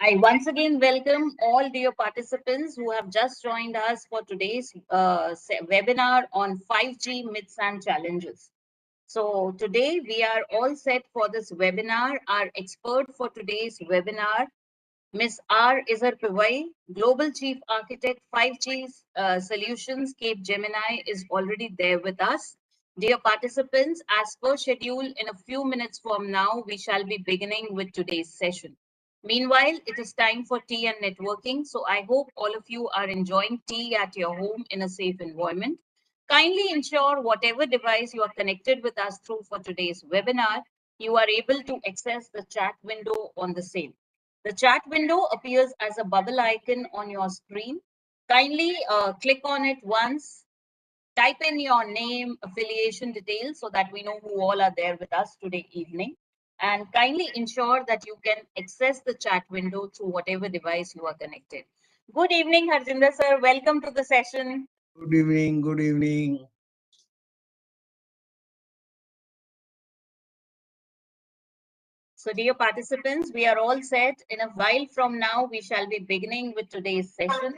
I once again welcome all dear participants who have just joined us for today's webinar on 5G myths and challenges. So today we are all set for this webinar. Our expert for today's webinar, Ms. R. Izar Pivai, Global Chief Architect 5G Solutions, Cape Gemini, is already there with us. Dear participants, as per schedule, in a few minutes from now, we shall be beginning with today's session. Meanwhile, it is time for tea and networking. So I hope all of you are enjoying tea at your home in a safe environment. Kindly ensure whatever device you are connected with us through for today's webinar, you are able to access the chat window on the same. The chat window appears as a bubble icon on your screen. Kindly click on it once, type in your name, affiliation details so that we know who all are there with us today evening. And kindly ensure that you can access the chat window through whatever device you are connected. Good evening, Harjinder sir. Welcome to the session. Good evening. Good evening. So dear participants, we are all set. In a while from now, we shall be beginning with today's session.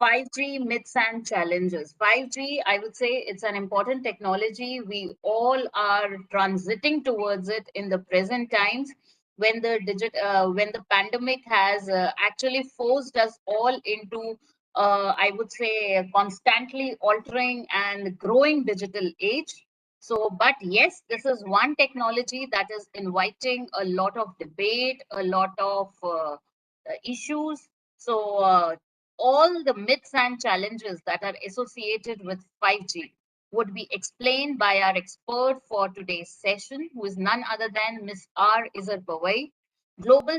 5G myths and challenges. 5G, I would say it's an important technology. We all are transiting towards it in the present times when the pandemic has actually forced us all into, I would say, a constantly altering and growing digital age. So, but yes, this is one technology that is inviting a lot of debate, a lot of issues. So, all the myths and challenges that are associated with 5G would be explained by our expert for today's session, who is none other than Ms. R. Izar Pawai, Global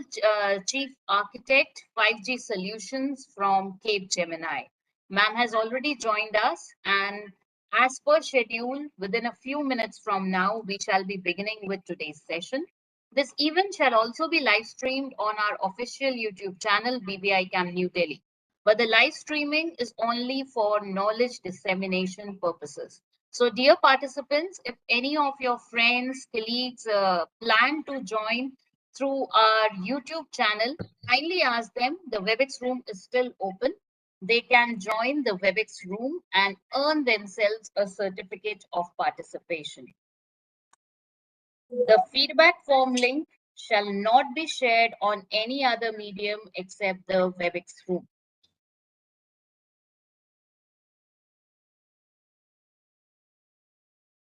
Chief Architect 5G Solutions from Cape Gemini. Ma'am has already joined us, and as per schedule, within a few minutes from now, we shall be beginning with today's session. This event shall also be live streamed on our official YouTube channel, BBI Cam New Delhi, but the live streaming is only for knowledge dissemination purposes. So dear participants, if any of your friends, colleagues plan to join through our YouTube channel, kindly ask them. The WebEx room is still open. They can join the WebEx room and earn themselves a certificate of participation. The feedback form link shall not be shared on any other medium except the WebEx room.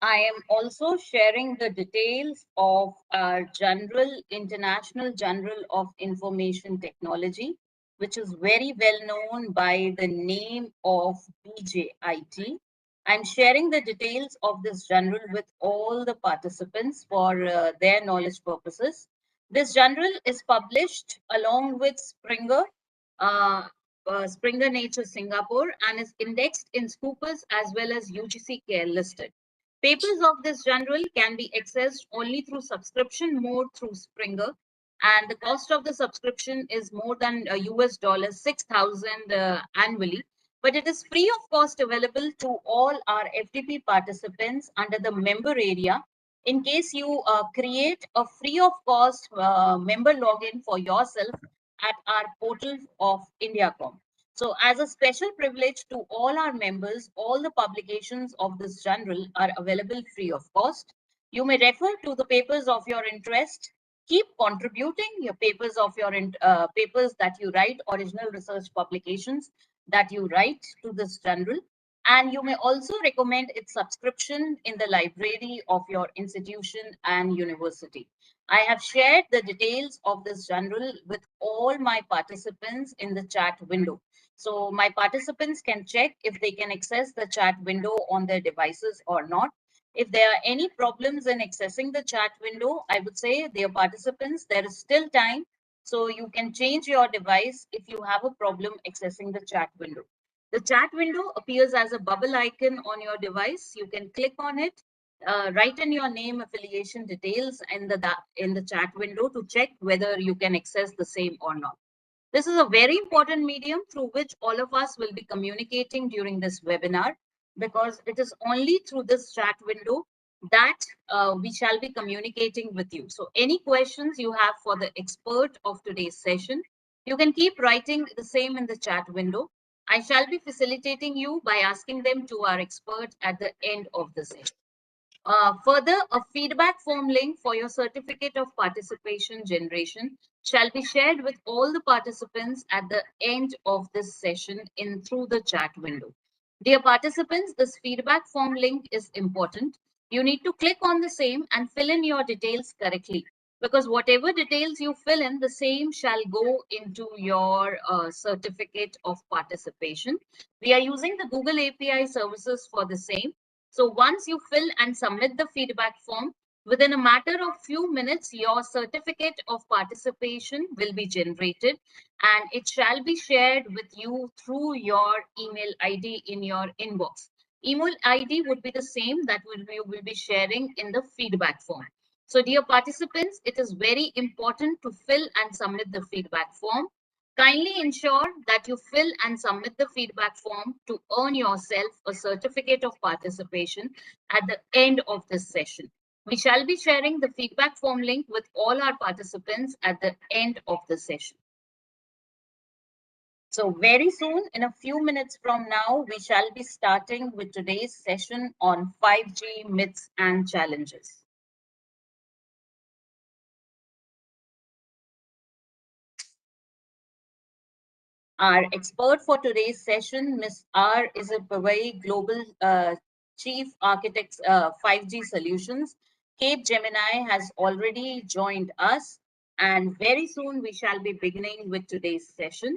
I am also sharing the details of our International Journal of Information Technology, which is very well known by the name of BJIT. I'm sharing the details of this journal with all the participants for their knowledge purposes. This journal is published along with uh, Springer Nature Singapore, and is indexed in Scoopers as well as UGC Care listed. Papers of this journal can be accessed only through subscription mode through Springer, and the cost of the subscription is more than US dollars 6,000 annually. But it is free of cost available to all our FTP participants under the member area. In case you create a free of cost member login for yourself at our portal of IndiaCom. So as a special privilege to all our members, all the publications of this journal are available free of cost. You may refer to the papers of your interest. Keep contributing your papers of your papers that you write, original research publications that you write to this journal. And you may also recommend its subscription in the library of your institution and university. I have shared the details of this journal with all my participants in the chat window. So my participants can check if they can access the chat window on their devices or not. If there are any problems in accessing the chat window, I would say, dear participants, there is still time. So you can change your device if you have a problem accessing the chat window. The chat window appears as a bubble icon on your device. You can click on it, write in your name, affiliation details in the chat window to check whether you can access the same or not. This is a very important medium through which all of us will be communicating during this webinar, because it is only through this chat window that we shall be communicating with you. So any questions you have for the expert of today's session, you can keep writing the same in the chat window. I shall be facilitating you by asking them to our expert at the end of the session. Further, a feedback form link for your certificate of participation generation shall be shared with all the participants at the end of this session in through the chat window. Dear participants, this feedback form link is important. You need to click on the same and fill in your details correctly, because whatever details you fill in, the same shall go into your certificate of participation. We are using the Google API services for the same. So once you fill and submit the feedback form, within a matter of few minutes, your certificate of participation will be generated and it shall be shared with you through your email ID in your inbox. Email ID would be the same that you will be sharing in the feedback form. So dear participants, it is very important to fill and submit the feedback form. Kindly ensure that you fill and submit the feedback form to earn yourself a certificate of participation at the end of this session. We shall be sharing the feedback form link with all our participants at the end of the session. So very soon, in a few minutes from now, we shall be starting with today's session on 5G myths and challenges. Our expert for today's session, Ms. R. Isabawai, Global Chief Architect 5G Solutions, Cape Gemini, has already joined us, and very soon we shall be beginning with today's session.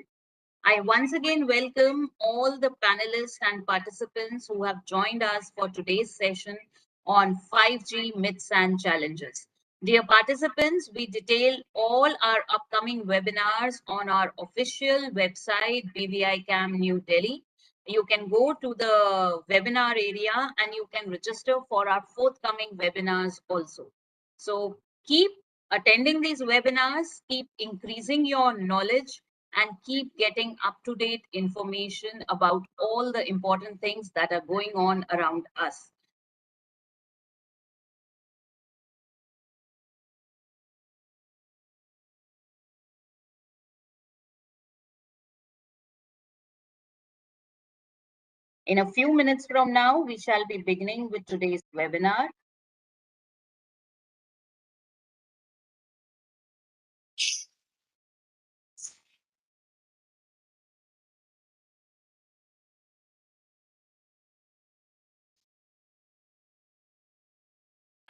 I once again welcome all the panelists and participants who have joined us for today's session on 5G myths and challenges. Dear participants, we detail all our upcoming webinars on our official website, BVI Cam New Delhi. You can go to the webinar area and you can register for our forthcoming webinars also. So keep attending these webinars, keep increasing your knowledge, and keep getting up-to-date information about all the important things that are going on around us. In a few minutes from now, we shall be beginning with today's webinar.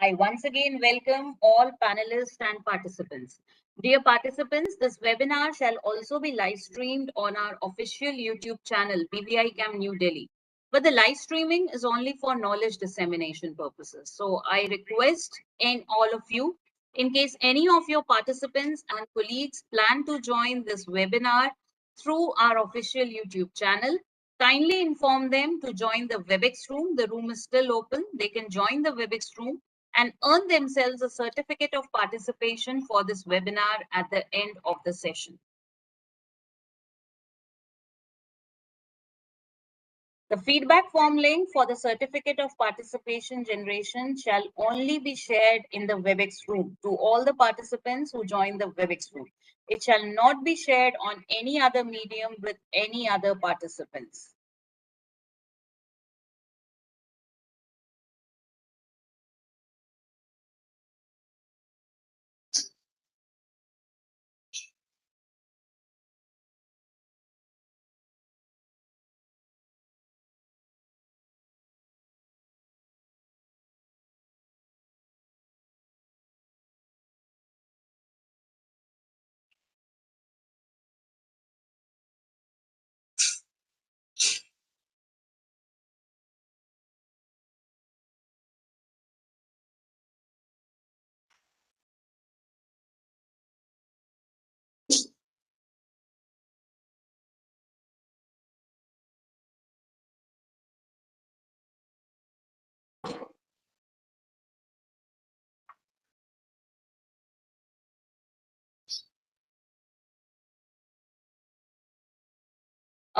I once again welcome all panelists and participants. Dear participants, this webinar shall also be live streamed on our official YouTube channel, BVI Cam New Delhi. But the live streaming is only for knowledge dissemination purposes. So I request in all of you, in case any of your participants and colleagues plan to join this webinar through our official YouTube channel, kindly inform them to join the WebEx room. The room is still open. They can join the WebEx room and earn themselves a certificate of participation for this webinar at the end of the session. The feedback form link for the certificate of participation generation shall only be shared in the WebEx room to all the participants who join the WebEx room. It shall not be shared on any other medium with any other participants.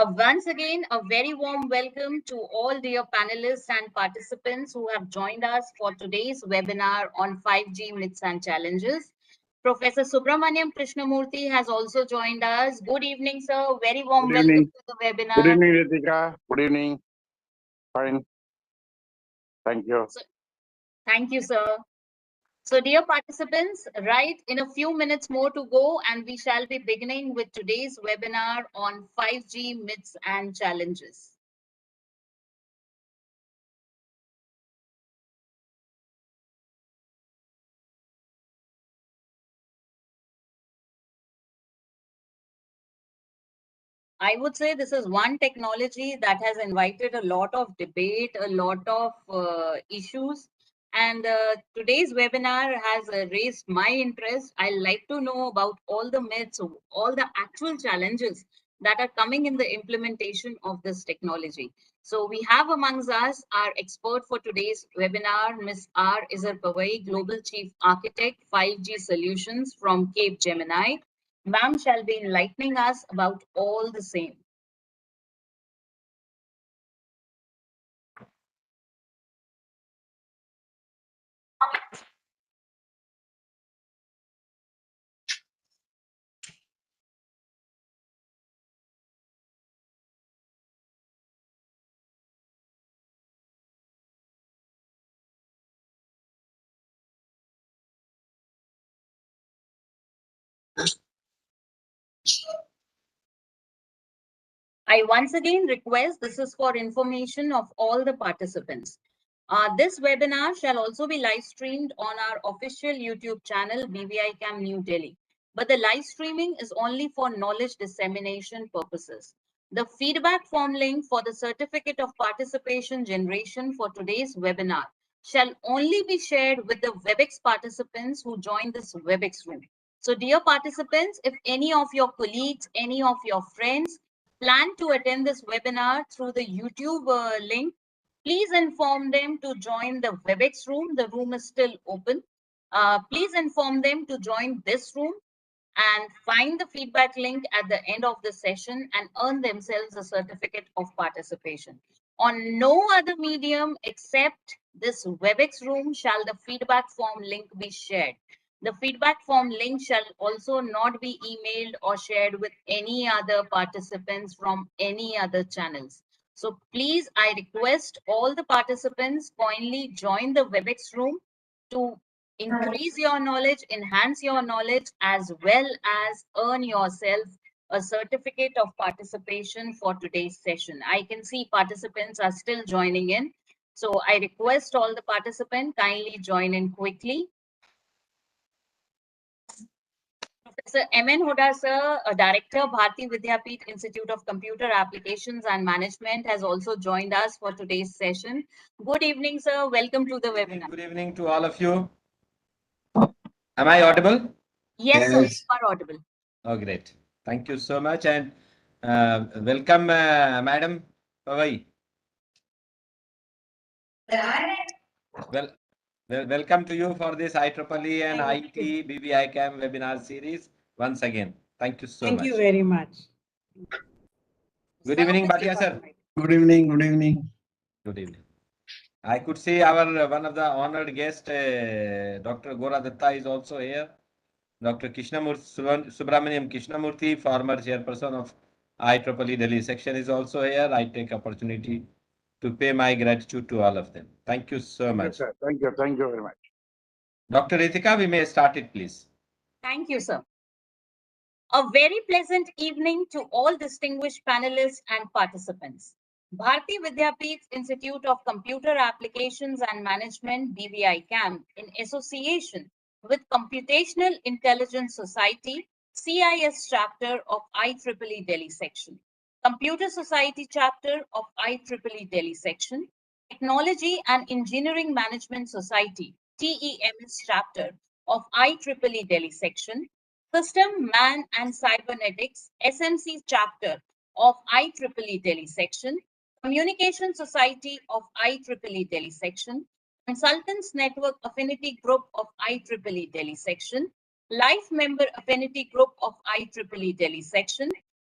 Once again, a very warm welcome to all dear panelists and participants who have joined us for today's webinar on 5G myths and challenges. Professor Subramaniam Krishnamurthy has also joined us. Good evening, sir. Very warm Good welcome evening. to the webinar. Good evening, Ritika. Good evening. Fine. Thank you. Thank you, sir. So, dear participants, right, in a few minutes more to go, and we shall be beginning with today's webinar on 5G myths and challenges. I would say this is one technology that has invited a lot of debate, a lot of issues. And today's webinar has raised my interest. I like to know about all the myths, all the actual challenges that are coming in the implementation of this technology. So we have amongst us our expert for today's webinar, Ms. R. Izar Pawai, Global Chief Architect, 5G Solutions from Cape Gemini. Ma'am shall be enlightening us about all the same. I once again request this is for information of all the participants. This webinar shall also be live streamed on our official YouTube channel, BVI Cam New Delhi. But the live streaming is only for knowledge dissemination purposes. The feedback form link for the certificate of participation generation for today's webinar shall only be shared with the WebEx participants who join this WebEx room. So dear participants, if any of your colleagues, any of your friends plan to attend this webinar through the YouTube link, please inform them to join the WebEx room. The room is still open. Please inform them to join this room and find the feedback link at the end of the session and earn themselves a certificate of participation. On no other medium except this WebEx room shall the feedback form link be shared. The feedback form link shall also not be emailed or shared with any other participants from any other channels. So please, I request all the participants kindly join the WebEx room to increase your knowledge, enhance your knowledge, as well as earn yourself a certificate of participation for today's session. I can see participants are still joining in. So I request all the participants kindly join in quickly. Professor M.N. Huda, sir, a director, Bharati Vidyapeeth Institute of Computer Applications and Management, has also joined us for today's session. Good evening, sir. Welcome to the webinar. Good evening to all of you. Am I audible? Yes, sir, you are audible. Oh, great. Thank you so much. And welcome, Madam Pawai. Well, welcome to you for this IEEE and IT BBICAM webinar series once again. Thank you so much. Thank you very much. Good evening, Bhatia sir. Good evening. Good evening. Good evening. I could see our one of the honored guests, Dr. Gora Datta, is also here. Dr. Subramaniam Krishnamurthy, former chairperson of IEEE Delhi section, is also here. I take opportunity to pay my gratitude to all of them. Thank you so much. Yes, sir. Thank you. Thank you very much. Dr. Ritika, we may start it, please. Thank you, sir. A very pleasant evening to all distinguished panelists and participants. Bharati Vidyapeeth Institute of Computer Applications and Management, BVI CAM, in association with Computational Intelligence Society, CIS chapter of IEEE Delhi section, Computer Society chapter of IEEE Delhi section, Technology and Engineering Management Society, TEMS chapter of IEEE Delhi section, System, Man and Cybernetics, SMC chapter of IEEE Delhi section, Communication Society of IEEE Delhi section, Consultants Network Affinity Group of IEEE Delhi section, Life Member Affinity Group of IEEE Delhi section,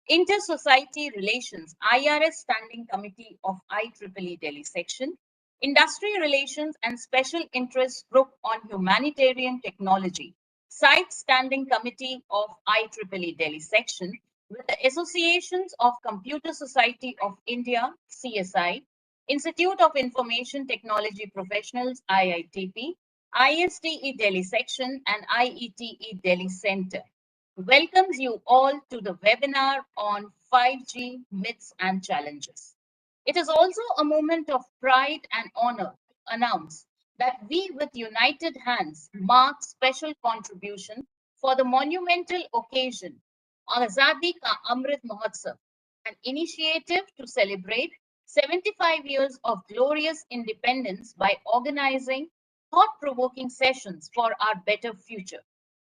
Inter-Society Relations, IRS Standing Committee of IEEE Delhi Section, Industry Relations and Special Interest Group on Humanitarian Technology, Site Standing Committee of IEEE Delhi Section, with the Associations of Computer Society of India, CSI, Institute of Information Technology Professionals, IITP, ISTE Delhi Section, and IETE Delhi Center welcomes you all to the webinar on 5G myths and challenges. It is also a moment of pride and honor to announce that we with united hands mark special contribution for the monumental occasion Azadi Ka Amrit Mahotsav, an initiative to celebrate 75 years of glorious independence by organizing thought-provoking sessions for our better future.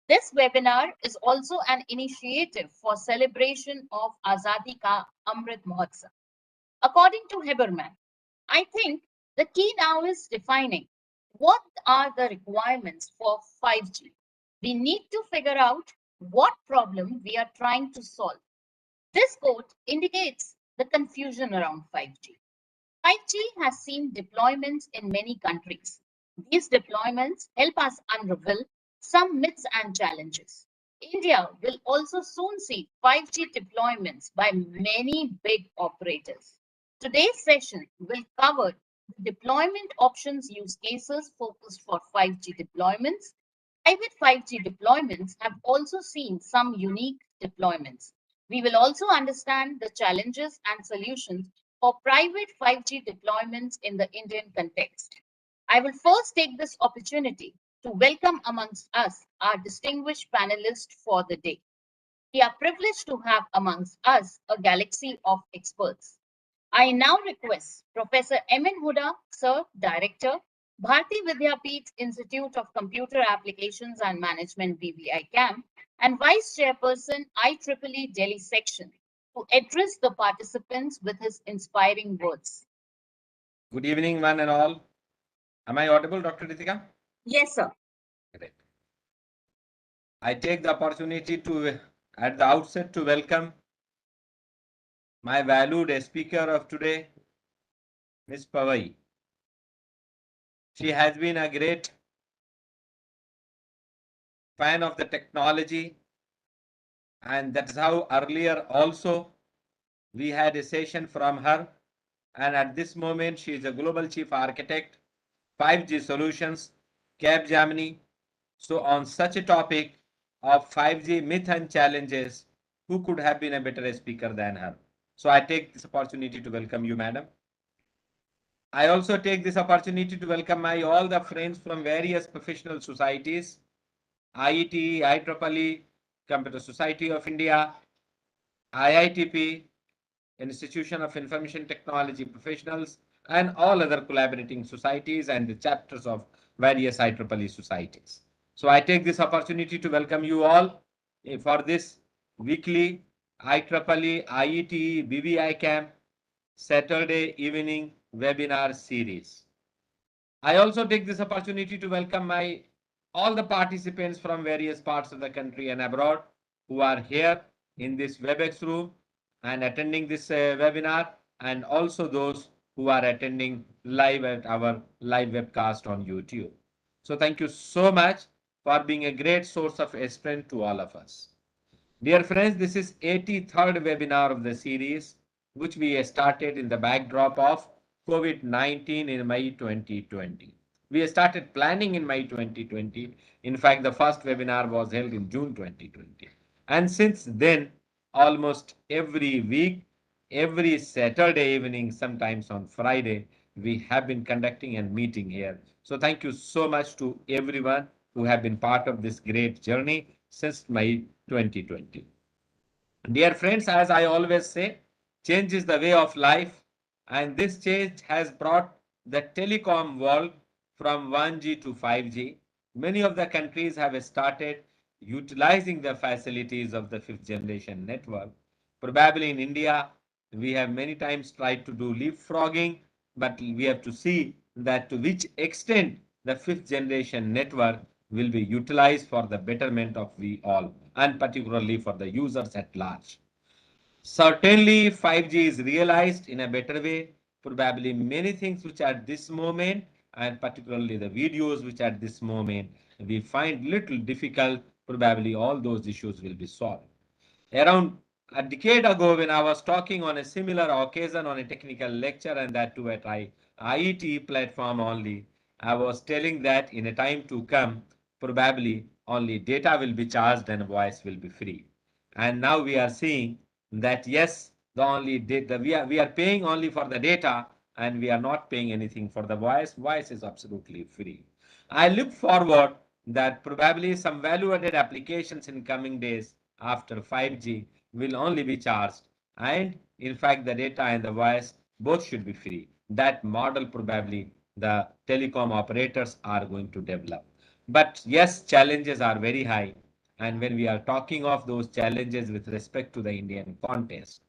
This webinar is also an initiative for celebration of Azadi Ka Amrit Mahotsav. According to Heberman, I think the key now is defining what are the requirements for 5G. We need to figure out what problem we are trying to solve. This quote indicates the confusion around 5G. 5G has seen deployments in many countries. These deployments help us unravel some myths and challenges. India will also soon see 5G deployments by many big operators. Today's session will cover the deployment options use cases focused for 5G deployments. Private 5G deployments have also seen some unique deployments. We will also understand the challenges and solutions for private 5G deployments in the Indian context. I will first take this opportunity to welcome amongst us our distinguished panelists for the day. We are privileged to have amongst us a galaxy of experts. I now request Professor M.N. Huda, Sir, Director, Bharati Vidyapeeth Institute of Computer Applications and Management, BVI CAM, and Vice Chairperson, IEEE Delhi Section, to address the participants with his inspiring words. Good evening, one and all. Am I audible, Dr. Ritika? Yes, sir. Great. I take the opportunity to, at the outset, to welcome my valued speaker of today, Ms. Pavai. She has been a great fan of the technology, and that's how earlier also we had a session from her. And at this moment, she is a global chief architect, 5G solutions, Capgemini. So on such a topic of 5G myth and challenges, who could have been a better speaker than her? So I take this opportunity to welcome you, madam. I also take this opportunity to welcome my all the friends from various professional societies, IET, IEEE, Computer Society of India, IITP, Institution of Information Technology Professionals, and all other collaborating societies and the chapters of various IEEE societies. So I take this opportunity to welcome you all for this weekly IEEE, IET, BBI camp Saturday evening webinar series. I also take this opportunity to welcome all the participants from various parts of the country and abroad who are here in this WebEx room and attending this webinar, and also those who are attending live at our live webcast on YouTube. So thank you so much for being a great source of strength to all of us. Dear friends, this is 83rd webinar of the series, which we started in the backdrop of COVID-19 in May 2020. We started planning in May 2020. In fact, the first webinar was held in June 2020. And since then, almost every week, every Saturday evening, sometimes on Friday, we have been conducting a meeting here. So thank you so much to everyone who have been part of this great journey since May 2020. Dear friends, as I always say, change is the way of life, and this change has brought the telecom world from 1G to 5G. Many of the countries have started utilizing the facilities of the fifth generation network. Probably in India, we have many times tried to do leapfrogging, but we have to see that to which extent the fifth generation network will be utilized for the betterment of we all, and particularly for the users at large. Certainly, 5G is realized in a better way. Probably many things which at this moment, and particularly the videos which at this moment we find little difficult, probably all those issues will be solved. Around a decade ago, when I was talking on a similar occasion on a technical lecture, and that too at IET platform only, I was telling that in a time to come, probably only data will be charged and voice will be free. And now we are seeing that yes, the only data we are paying only for the data, and we are not paying anything for the voice. Voice is absolutely free. I look forward that probably some value-added applications in coming days after 5G will only be charged. And in fact, the data and the voice both should be free. That model probably the telecom operators are going to develop. But yes, challenges are very high. And when we are talking of those challenges with respect to the Indian context,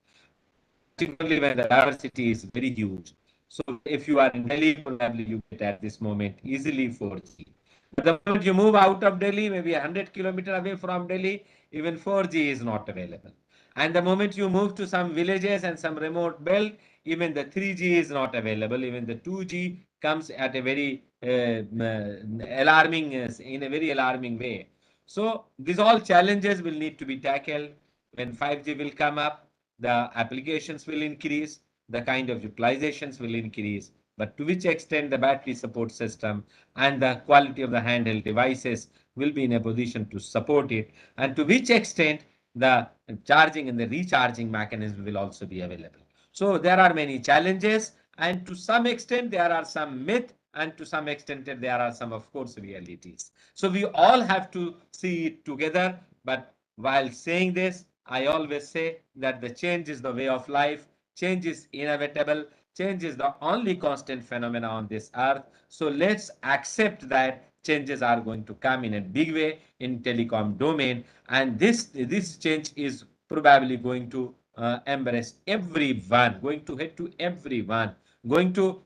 particularly when the diversity is very huge. So if you are in Delhi, probably you get at this moment easily 4G. But the moment you move out of Delhi, maybe 100 kilometers away from Delhi, even 4G is not available. And the moment you move to some villages and some remote belt, even the 3G is not available. Even the 2G comes at a very alarming, in a very alarming way. So these all challenges will need to be tackled when 5G will come up. The applications will increase, the kind of utilizations will increase, but to which extent the battery support system and the quality of the handheld devices will be in a position to support it, and to which extent the charging and the recharging mechanism will also be available. So there are many challenges, and to some extent there are some myth, and to some extent there are some, of course, realities. So we all have to see it together. But while saying this, I always say that the change is the way of life. Change is inevitable. Change is the only constant phenomena on this earth. So let's accept that changes are going to come in a big way in telecom domain, and this change is probably going to embrace everyone, going to head to everyone, going to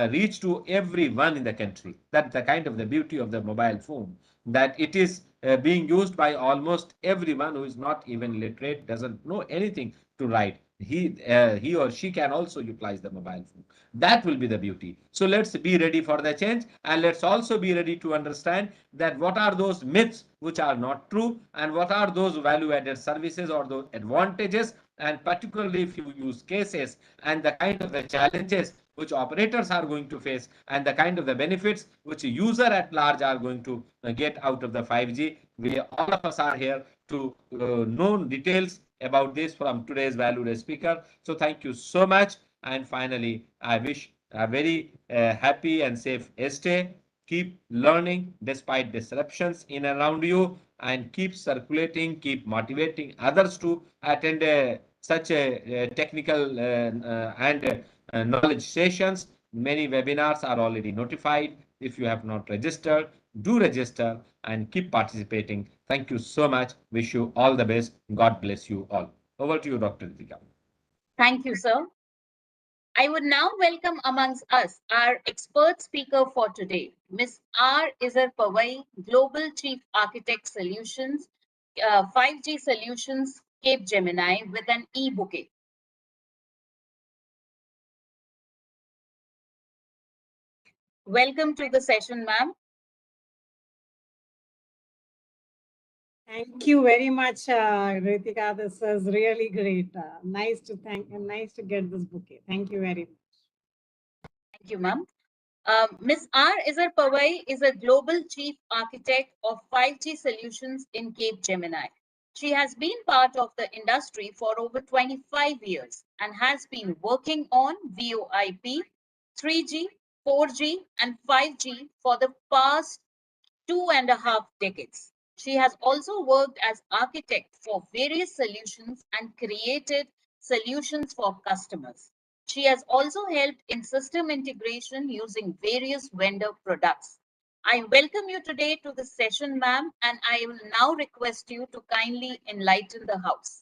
reach to everyone in the country. That's the kind of the beauty of the mobile phone, that it is being used by almost everyone who is not even literate, doesn't know anything to write. He or she can also utilize the mobile phone. That will be the beauty. So let's be ready for the change, and let's also be ready to understand that what are those myths which are not true, and what are those value added services or those advantages, and particularly if you use cases and the kind of the challenges which operators are going to face, and the kind of the benefits which a user at large are going to get out of the 5G. We all of us are here to know details about this from today's valued speaker. So thank you so much. And finally, I wish a very happy and safe stay. Keep learning despite disruptions in and around you, and keep circulating, keep motivating others to attend such a technical and knowledge sessions. Many webinars are already notified. If you have not registered, do register and keep participating. Thank you so much. Wish you all the best. God bless you all. Over to you, Dr. Ritika. Thank you, sir. I would now welcome amongst us our expert speaker for today, Ms. R. Izar Pawai, Global Chief Architect Solutions, 5G Solutions, Cape Gemini, with an e-bouquet. Welcome to the session, ma'am. Thank you very much, Ritika. This is really great. Nice to get this bouquet. Thank you very much. Thank you, ma'am. Ms. R. Izar Pawai is a global chief architect of 5G solutions in Cape Gemini. She has been part of the industry for over 25 years and has been working on VoIP, 3G, 4G, and 5G for the past 2.5 decades. She has also worked as architect for various solutions and created solutions for customers. She has also helped in system integration using various vendor products. I welcome you today to the session, ma'am, and I will now request you to kindly enlighten the house.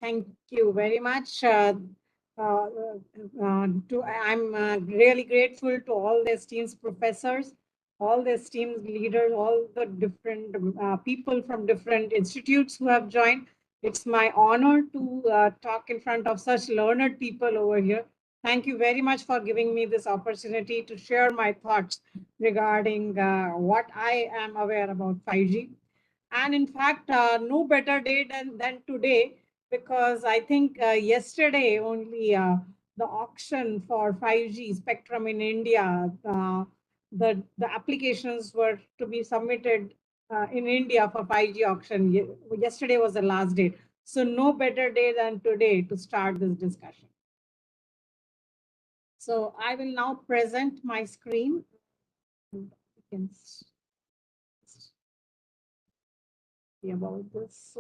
Thank you very much. I'm really grateful to all the esteemed professors, all the esteemed leaders, all the different people from different institutes who have joined. It's my honor to talk in front of such learned people over here. Thank you very much for giving me this opportunity to share my thoughts regarding what I am aware about 5G. And in fact, no better day than today, because I think yesterday only the auction for 5G spectrum in India, the applications were to be submitted in India for 5G auction. Yesterday was the last date. So no better day than today to start this discussion. So I will now present my screen. You can see about this.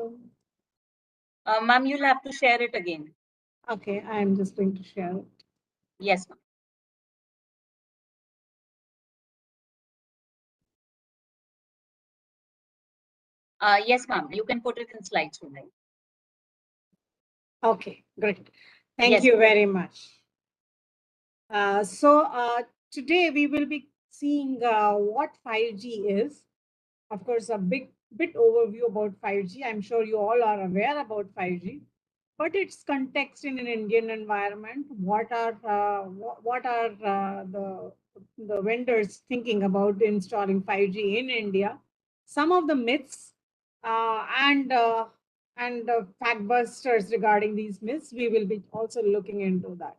Ma'am, you'll have to share it again. Okay, I'm just going to share it. Yes, ma'am. Yes, ma'am. You can put it in slides from there. Okay, great. Thank Yes, you ma'am. very much. So today we will be seeing what 5G is. Of course, a bit overview about 5G. I'm sure you all are aware about 5G, but its context in an Indian environment. What are the vendors thinking about installing 5G in India? Some of the myths and fact busters regarding these myths. We will be also looking into that.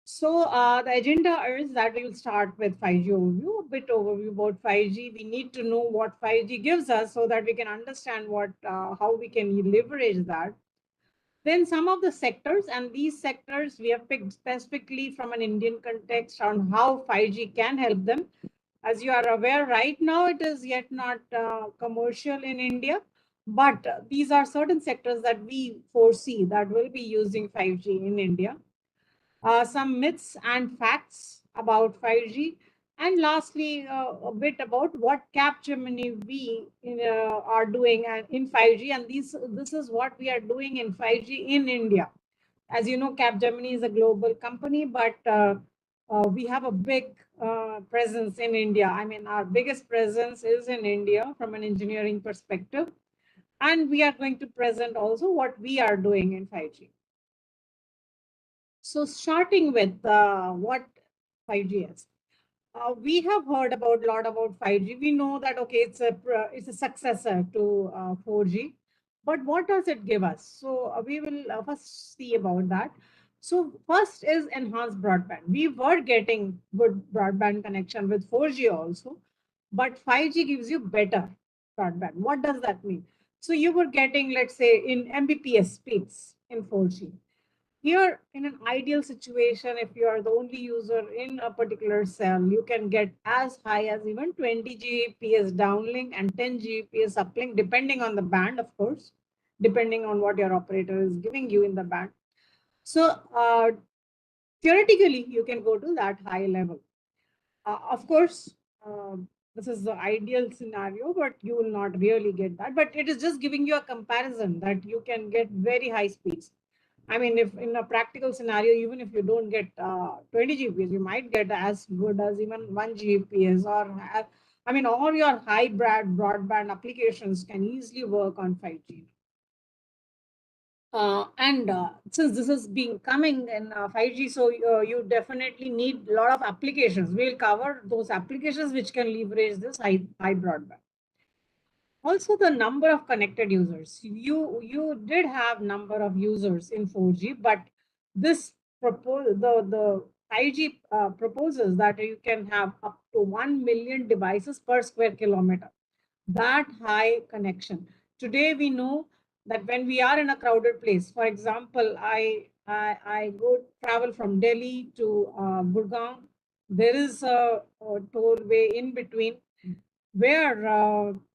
So the agenda is that we will start with 5G overview, a bit overview about 5G. We need to know what 5G gives us so that we can understand how we can leverage that. Then some of the sectors, and these sectors we have picked specifically from an Indian context on how 5G can help them. As you are aware, right now it is yet not commercial in India, but these are certain sectors that we foresee that will be using 5G in India. Some myths and facts about 5G, and lastly, a bit about what Capgemini we are doing in 5G, and this is what we are doing in 5G in India. As you know, Capgemini is a global company, but we have a big presence in India. I mean, our biggest presence is in India from an engineering perspective, and we are going to present also what we are doing in 5G. So starting with what 5G is. We have heard about a lot about 5G. We know that, okay, it's a successor to 4G. But what does it give us? So we will first see about that. So first is enhanced broadband. We were getting good broadband connection with 4G also, but 5G gives you better broadband. What does that mean? So you were getting, let's say, in Mbps speeds in 4G. Here, in an ideal situation, if you are the only user in a particular cell, you can get as high as even 20 Gbps downlink and 10 Gbps uplink, depending on the band, of course, depending on what your operator is giving you in the band. So theoretically, you can go to that high level. Of course, this is the ideal scenario, but you will not really get that. But it is just giving you a comparison that you can get very high speeds. I mean, if in a practical scenario, even if you don't get 20 Gbps, you might get as good as even 1 Gbps I mean, all your high broadband applications can easily work on 5G. And since this is being coming in 5G, so you definitely need a lot of applications. We'll cover those applications which can leverage this high broadband. Also, the number of connected users. You did have number of users in 4G, but this the 5G proposes that you can have up to 1 million devices per square kilometer. That high connection. Today we know that when we are in a crowded place, for example, I go travel from Delhi to Gurgaon. There is a tollway in between where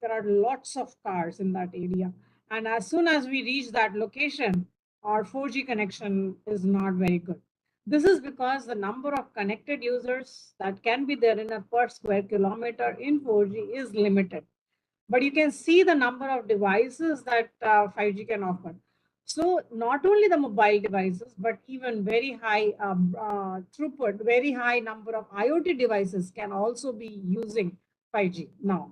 there are lots of cars in that area. And as soon as we reach that location, our 4G connection is not very good. This is because the number of connected users that can be there in a per square kilometer in 4G is limited. But you can see the number of devices that 5G can offer. So not only the mobile devices, but even very high throughput, very high number of IoT devices can also be using 5G now.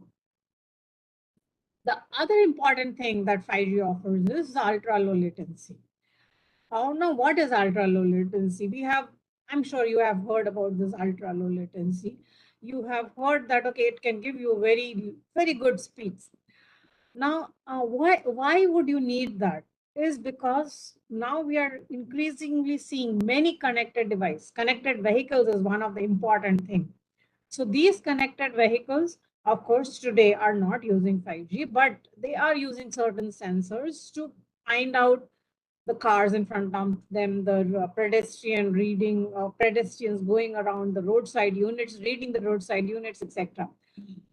The other important thing that 5G offers is ultra low latency. Now, what is ultra low latency? I'm sure you have heard about this ultra low latency. You have heard that, okay, it can give you very, very good speeds. Now, why would you need that? Is because now we are increasingly seeing many connected devices. Connected vehicles is one of the important things. So these connected vehicles, of course, today are not using 5G, but they are using certain sensors to find out the cars in front of them, the pedestrians going around the roadside units, reading the roadside units, etc.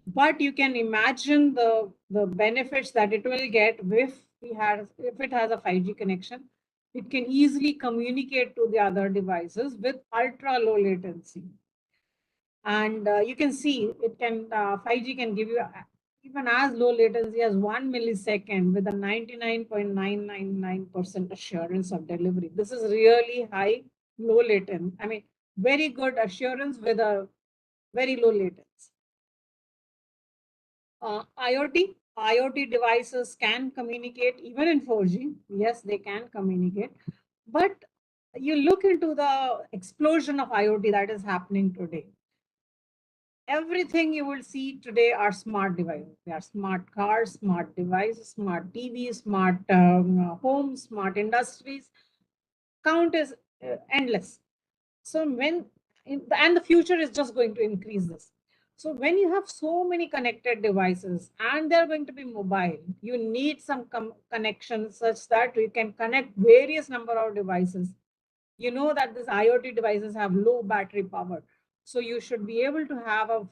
But you can imagine the benefits that it will get if it has a 5G connection. It can easily communicate to the other devices with ultra low latency. And you can see 5G can give you even as low latency as 1 millisecond with a 99.999% assurance of delivery. This is really high, low latency. I mean, very good assurance with a very low latency. IoT devices can communicate even in 4G. Yes, they can communicate. But you look into the explosion of IoT that is happening today. Everything you will see today are smart devices. They are smart cars, smart devices, smart TVs, smart homes, smart industries. Count is endless. So and the future is just going to increase this. So when you have so many connected devices and they're going to be mobile, you need some connections such that you can connect various number of devices. You know that these IoT devices have low battery power. So you should be able to have a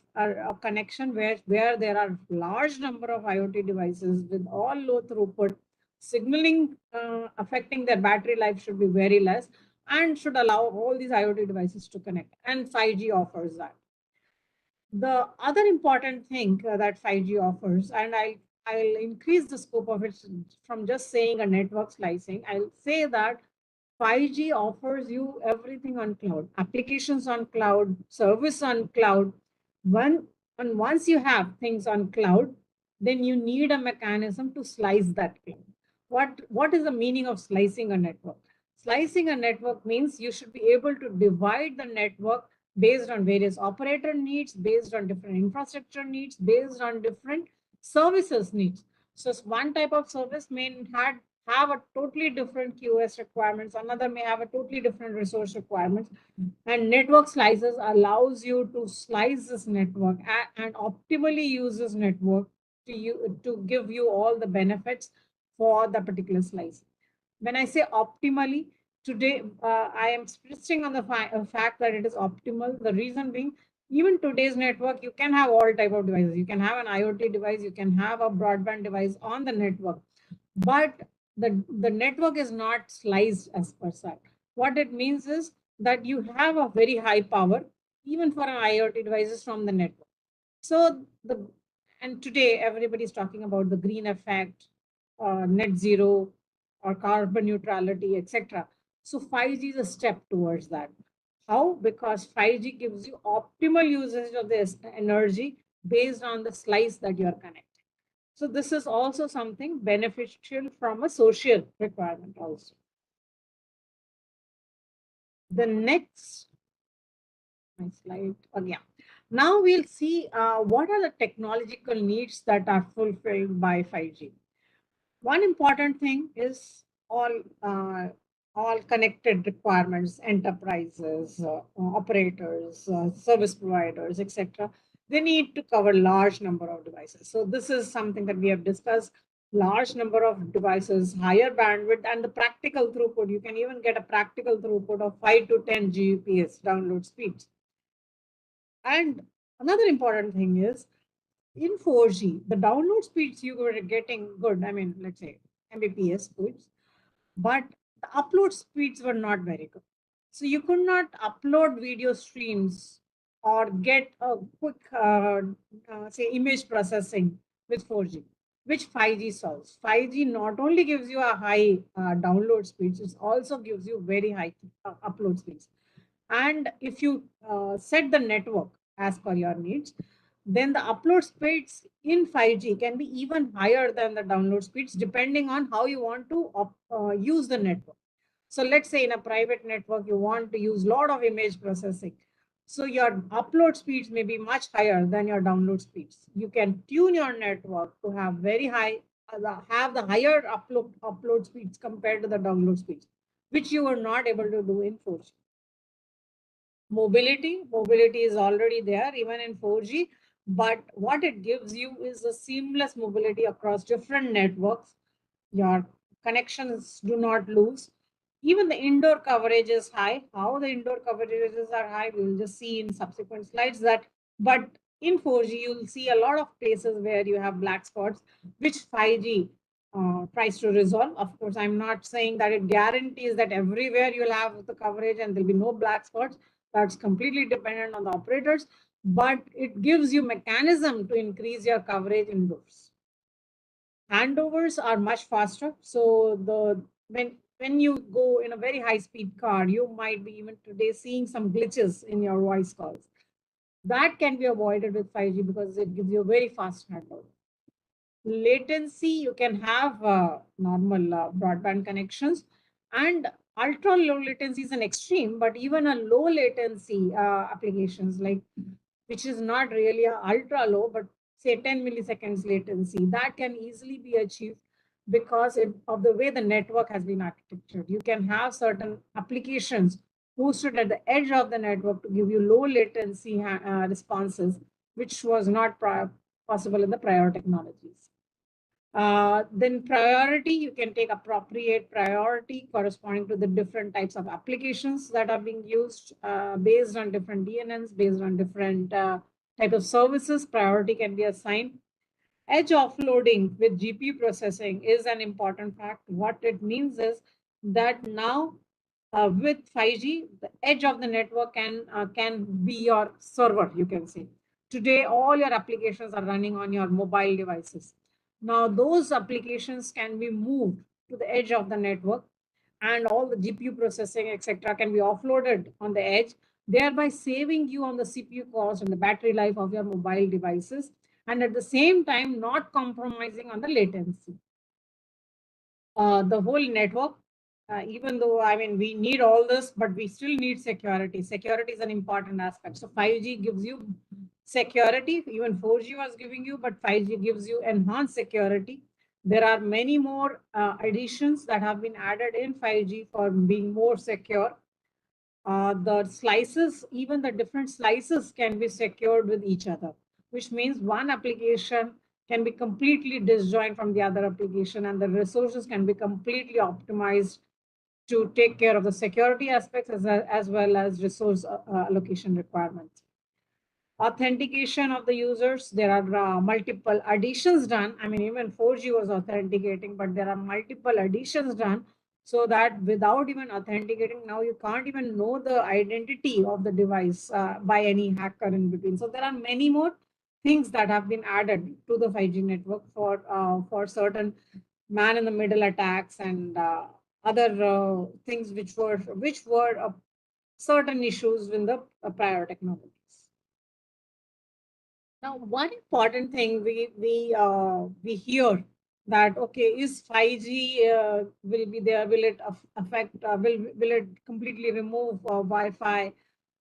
connection where there are large number of IoT devices with all low throughput. Signaling affecting their battery life should be very less and should allow all these IoT devices to connect. And 5G offers that. The other important thing that 5G offers, and I'll increase the scope of it from just saying a network slicing. I'll say that 5G offers you everything on cloud, applications on cloud, service on cloud. And once you have things on cloud, then you need a mechanism to slice that cloud. What is the meaning of slicing a network? Slicing a network means you should be able to divide the network based on various operator needs, based on different infrastructure needs, based on different services needs. So one type of service may have a totally different QoS requirements, another may have a totally different resource requirements. And network slices allows you to slice this network and optimally use this network to give you all the benefits for the particular slice. When I say optimally, today I am stressing on the fact that it is optimal. The reason being, even today's network, you can have all type of devices. You can have an IoT device, you can have a broadband device on the network, but the network is not sliced as per se. What it means is that you have a very high power, even for an IoT devices from the network. So and today everybody is talking about the green effect, net zero, or carbon neutrality, etc. So 5G is a step towards that. How? Because 5G gives you optimal usage of this energy based on the slice that you are connecting. So this is also something beneficial from a social requirement also. The next slide again. Now we'll see what are the technological needs that are fulfilled by 5G. One important thing is all connected requirements, enterprises, operators, service providers, etc. They need to cover large number of devices. So this is something that we have discussed. Large number of devices, higher bandwidth, and the practical throughput. You can even get a practical throughput of 5 to 10 Gbps download speeds. And another important thing is, in 4G, the download speeds you were getting good. I mean, let's say Mbps speeds, but the upload speeds were not very good. So you could not upload video streams or get a quick, say, image processing with 4G, which 5G solves. 5G not only gives you a high download speeds, it also gives you very high upload speeds. And if you set the network as per your needs, then the upload speeds in 5G can be even higher than the download speeds, depending on how you want to use the network. So let's say in a private network, you want to use a lot of image processing. So your upload speeds may be much higher than your download speeds. You can tune your network to have very high, have the higher upload speeds compared to the download speeds, which you are not able to do in 4G. Mobility is already there even in 4G, but what it gives you is a seamless mobility across different networks. Your connections do not lose. Even the indoor coverage is high. How the indoor coverages are high, we will just see in subsequent slides that, but in 4G, you'll see a lot of places where you have black spots, which 5G tries to resolve. Of course, I'm not saying that it guarantees that everywhere you'll have the coverage and there'll be no black spots. That's completely dependent on the operators, but it gives you mechanism to increase your coverage indoors. Handovers are much faster. So when you go in a very high speed car, you might be even today seeing some glitches in your voice calls. That can be avoided with 5G because it gives you a very fast handover. Latency, you can have normal broadband connections, and ultra low latency is an extreme, but even a low latency applications like, which is not really a ultra low, but say 10 milliseconds latency, that can easily be achieved because of the way the network has been architectured. You can have certain applications hosted at the edge of the network to give you low latency responses, which was not possible in the prior technologies. Then priority, you can take appropriate priority corresponding to the different types of applications that are being used based on different DNNs, based on different type of services. Priority can be assigned. Edge offloading with GPU processing is an important fact. What it means is that now with 5G, the edge of the network can be your server, you can say. Today, all your applications are running on your mobile devices. Now, those applications can be moved to the edge of the network, and all the GPU processing, etc., can be offloaded on the edge, thereby saving you on the CPU cost and the battery life of your mobile devices, and at the same time, not compromising on the latency. The whole network, even though, I mean, we need all this, but we still need security. Security is an important aspect. So 5G gives you security, even 4G was giving you, but 5G gives you enhanced security. There are many more additions that have been added in 5G for being more secure. The slices, even the different slices can be secured with each other, which means one application can be completely disjoint from the other application, and the resources can be completely optimized to take care of the security aspects as well as resource allocation requirements. Authentication of the users, there are multiple additions done. I mean, even 4G was authenticating, but there are multiple additions done so that without even authenticating, now you can't even know the identity of the device by any hacker in between. So there are many more things that have been added to the 5G network for certain man-in-the-middle attacks and other things which were certain issues in the prior technologies. Now, one important thing we hear that, okay, is 5G will be there? Will it affect? Will it completely remove Wi-Fi?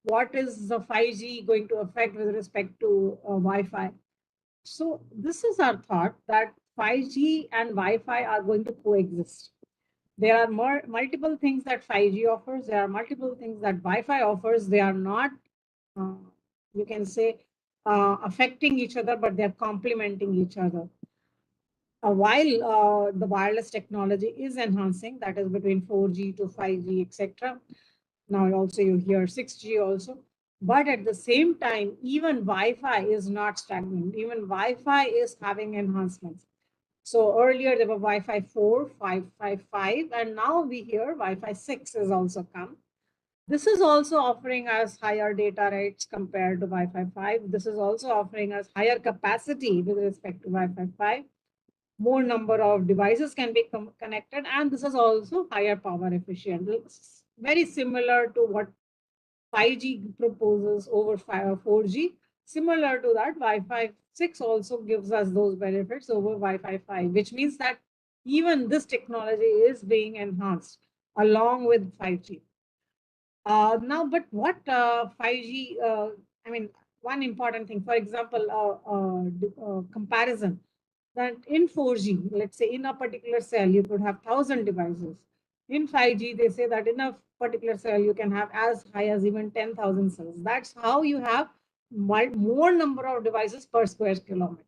What is the 5G going to affect with respect to Wi-Fi? So this is our thought that 5G and Wi-Fi are going to coexist. There are multiple things that 5G offers. There are multiple things that Wi-Fi offers. They are not, you can say, affecting each other, but they're complementing each other. While the wireless technology is enhancing, that is between 4G to 5G, etc. Now also you hear 6G also. But at the same time, even Wi-Fi is not stagnant. Even Wi-Fi is having enhancements. So earlier there were Wi-Fi 4, 5, 5, 5, and now we hear Wi-Fi 6 is also come. This is also offering us higher data rates compared to Wi-Fi 5. This is also offering us higher capacity with respect to Wi-Fi 5. More number of devices can be connected, and this is also higher power efficient. It's very similar to what 5G proposes over 4G, Similar to that, Wi-Fi 6 also gives us those benefits over Wi-Fi 5, which means that even this technology is being enhanced along with 5G. Now, but what 5G, I mean, one important thing, for example, comparison that in 4G, let's say in a particular cell, you could have 1,000 devices. In 5G, they say that in a particular cell, you can have as high as even 10,000 cells. That's how you have more number of devices per square kilometer.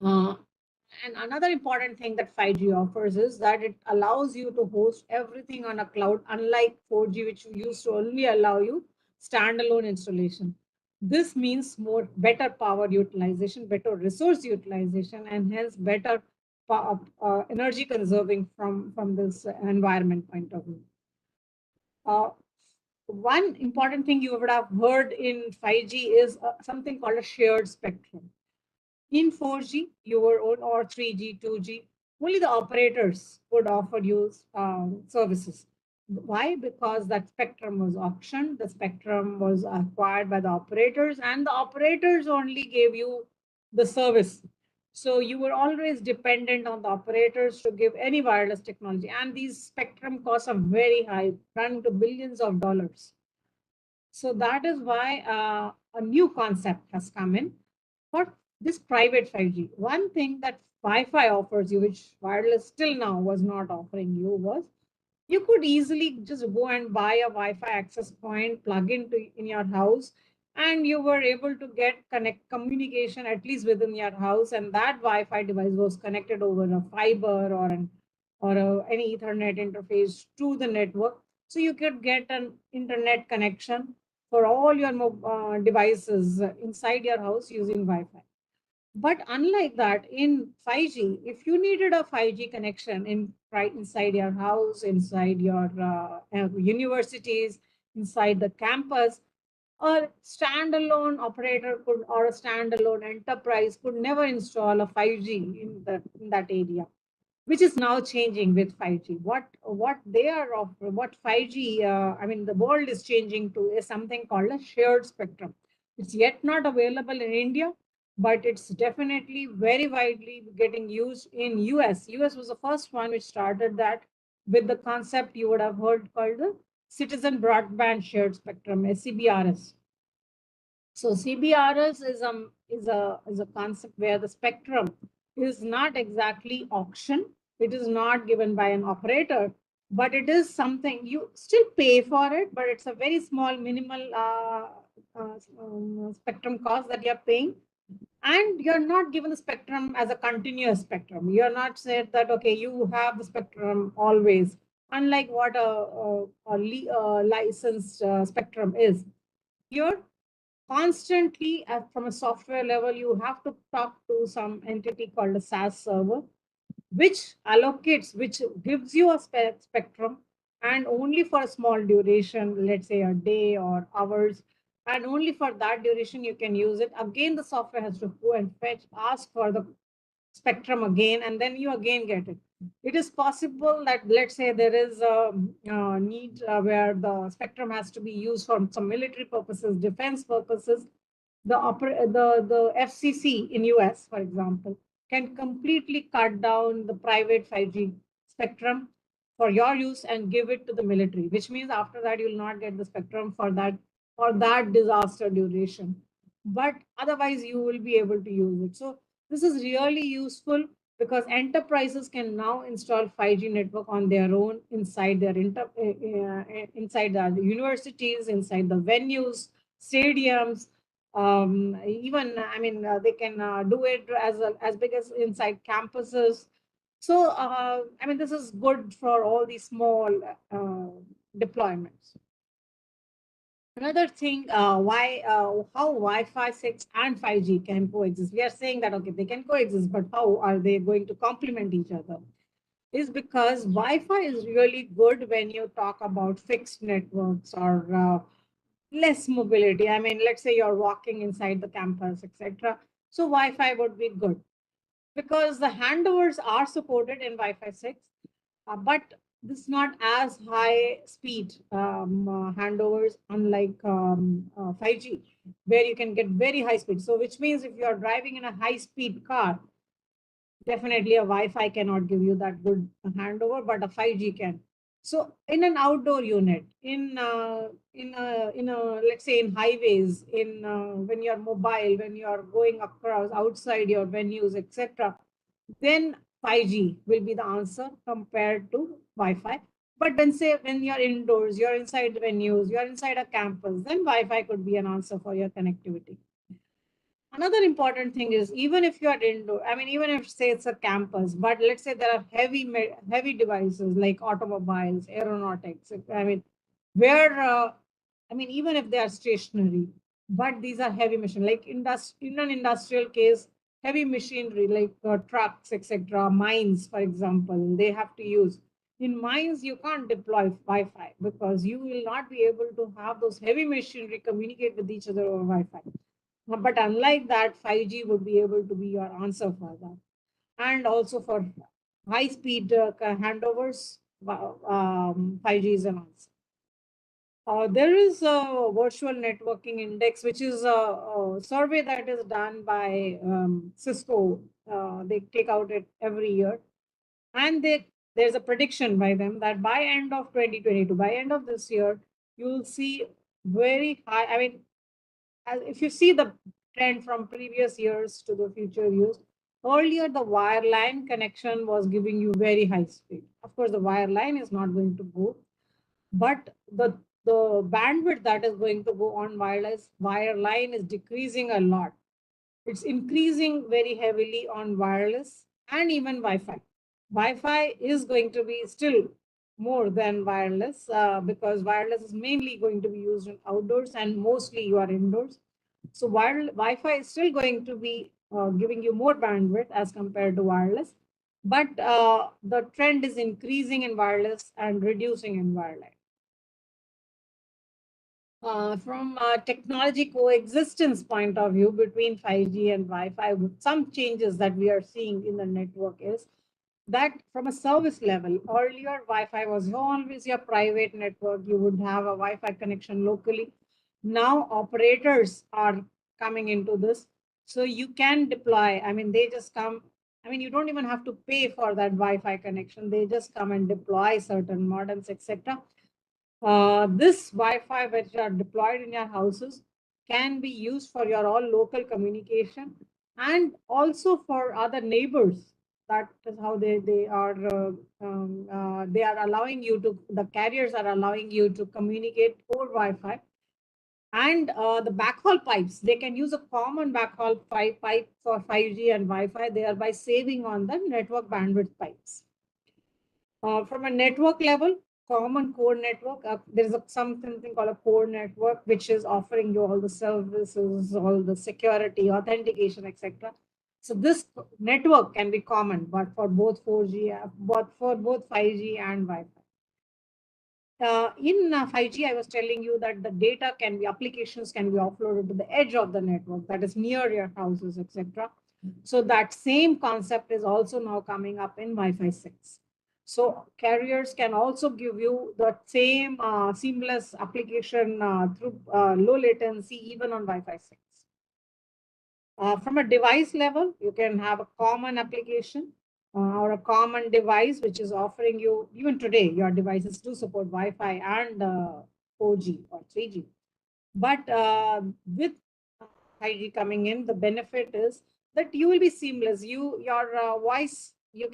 And another important thing that 5G offers is that it allows you to host everything on a cloud, unlike 4G, which used to only allow you standalone installation. This means better power utilization, better resource utilization, and hence better energy conserving from this environment point of view. One important thing you would have heard in 5G is something called a shared spectrum. In 4G, you were on, or 3G, 2G, only the operators would offer you services. Why? Because that spectrum was auctioned, the spectrum was acquired by the operators, and the operators only gave you the service. So you were always dependent on the operators to give any wireless technology. And these spectrum costs are very high, running to billions of dollars. So that is why a new concept has come in for this private 5G. One thing that Wi-Fi offers you, which wireless till now was not offering you, was you could easily just go and buy a Wi-Fi access point, plug into in your house, and you were able to get communication at least within your house, and that Wi-Fi device was connected over a fiber or any Ethernet interface to the network. So you could get an internet connection for all your devices inside your house using Wi-Fi. But unlike that, in 5G, if you needed a 5G connection right inside your house, inside your universities, inside the campus, a standalone operator could, or a standalone enterprise could never install a 5G in that area, which is now changing with 5G. What they are offering, what 5G, I mean, the world is changing to is something called a shared spectrum. It's yet not available in India, but it's definitely very widely getting used in US. US was the first one which started that with the concept you would have heard called the Citizen Broadband Shared Spectrum, CBRS. So CBRS is a concept where the spectrum is not exactly auction. It is not given by an operator, but it is something you still pay for it, but it's a very small minimal spectrum cost that you're paying. And you're not given the spectrum as a continuous spectrum. You're not said that, okay, you have the spectrum always, unlike what a licensed spectrum is. You're constantly, from a software level, you have to talk to some entity called a SaaS server, which allocates, which gives you a spectrum, and only for a small duration, let's say a day or hours, and only for that duration you can use it. Again, the software has to go and fetch, ask for the spectrum again, and then you again get it. It is possible that, let's say, there is a need where the spectrum has to be used for some military purposes, defense purposes. The FCC in US, for example, can completely cut down the private 5G spectrum for your use and give it to the military, which means after that you'll not get the spectrum for that disaster duration. But otherwise you will be able to use it. So this is really useful because enterprises can now install 5G network on their own inside their inside the universities, inside the venues, stadiums, even, I mean, they can do it as big as inside campuses. So, I mean, this is good for all these small deployments. Another thing, how Wi-Fi 6 and 5G can coexist. We are saying that, okay, they can coexist, but how are they going to complement each other? Is because Wi-Fi is really good when you talk about fixed networks or less mobility. I mean, let's say you're walking inside the campus, etc. So Wi-Fi would be good because the handovers are supported in Wi-Fi 6, but this is not as high speed handovers, unlike 5G. where you can get very high speed. So which means if you are driving in a high speed car, definitely a Wi-Fi cannot give you that good handover, but a 5G can. So in an outdoor unit, in let's say in highways, in when you're mobile, when you're going across outside your venues, etc., then 5G will be the answer compared to Wi-Fi. But then say when you're indoors, you're inside venues, you're inside a campus, then Wi-Fi could be an answer for your connectivity. Another important thing is even if you are indoor, I mean, even if say it's a campus, but let's say there are heavy devices like automobiles, aeronautics. I mean, where I mean, even if they are stationary, but these are heavy machine like in an industrial case, heavy machinery like trucks, etc., mines, for example, they have to use. In mines, you can't deploy Wi-Fi because you will not be able to have those heavy machinery communicate with each other over Wi-Fi. But unlike that, 5G would be able to be your answer for that. And also for high-speed handovers, 5G is an answer. There is a virtual networking index, which is a survey that is done by Cisco. They take out it every year. And there's a prediction by them that by end of 2022, by end of this year, you'll see very high, I mean, if you see the trend from previous years to the future years, earlier the wireline connection was giving you very high speed. Of course, the wireline is not going to go, but the bandwidth that is going to go on wireline is decreasing a lot. It's increasing very heavily on wireless and even Wi-Fi. Wi-Fi is going to be still more than wireless because wireless is mainly going to be used in outdoors and mostly you are indoors. So Wi-Fi is still going to be giving you more bandwidth as compared to wireless, but the trend is increasing in wireless and reducing in wireline. From a technology coexistence point of view between 5G and Wi-Fi, some changes that we are seeing in the network is that from a service level, earlier Wi-Fi was always your private network. You would have a Wi-Fi connection locally. Now operators are coming into this. So you can deploy, I mean, they just come, I mean, you don't even have to pay for that Wi-Fi connection. They just come and deploy certain modems, etc. This Wi-Fi which are deployed in your houses can be used for your all local communication and also for other neighbors. That is how they are allowing you to, the carriers are allowing you to communicate over Wi-Fi. And the backhaul pipes, they can use a common backhaul pipe for 5G and Wi-Fi, thereby saving on the network bandwidth pipes. From a network level, common core network, there is something called a core network, which is offering you all the services, all the security, authentication, etc. So this network can be common, but for both 4G, for both 5G and Wi-Fi. In 5G, I was telling you that the data can be, applications can be offloaded to the edge of the network, that is near your houses, etc. So that same concept is also now coming up in Wi-Fi 6. So carriers can also give you the same seamless application through low latency, even on Wi-Fi 6. From a device level, you can have a common application or a common device, which is offering you, even today, your devices do support Wi-Fi and 4G or 3G. But with 5G coming in, the benefit is that you will be seamless. Your voice, your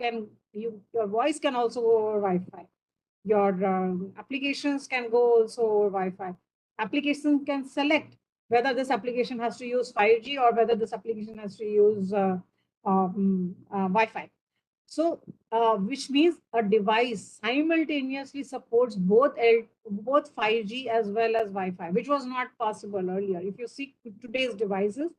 voice can also go over Wi-Fi. Your applications can go also over Wi-Fi. Applications can select whether this application has to use 5G or whether this application has to use Wi-Fi. So, which means a device simultaneously supports both 5G as well as Wi-Fi, which was not possible earlier. If you see today's devices,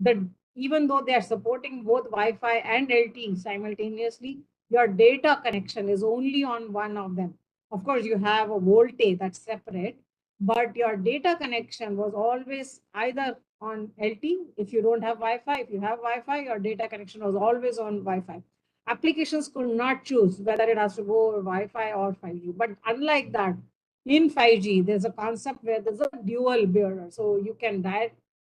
that even though they are supporting both Wi-Fi and LTE simultaneously, your data connection is only on one of them. Of course, you have a VoLTE that's separate, but your data connection was always either on LTE if you don't have Wi-Fi. If you have Wi-Fi, your data connection was always on Wi-Fi. Applications could not choose whether it has to go over Wi-Fi or 5G. But unlike that, in 5G, there's a concept where there's a dual bearer. So you can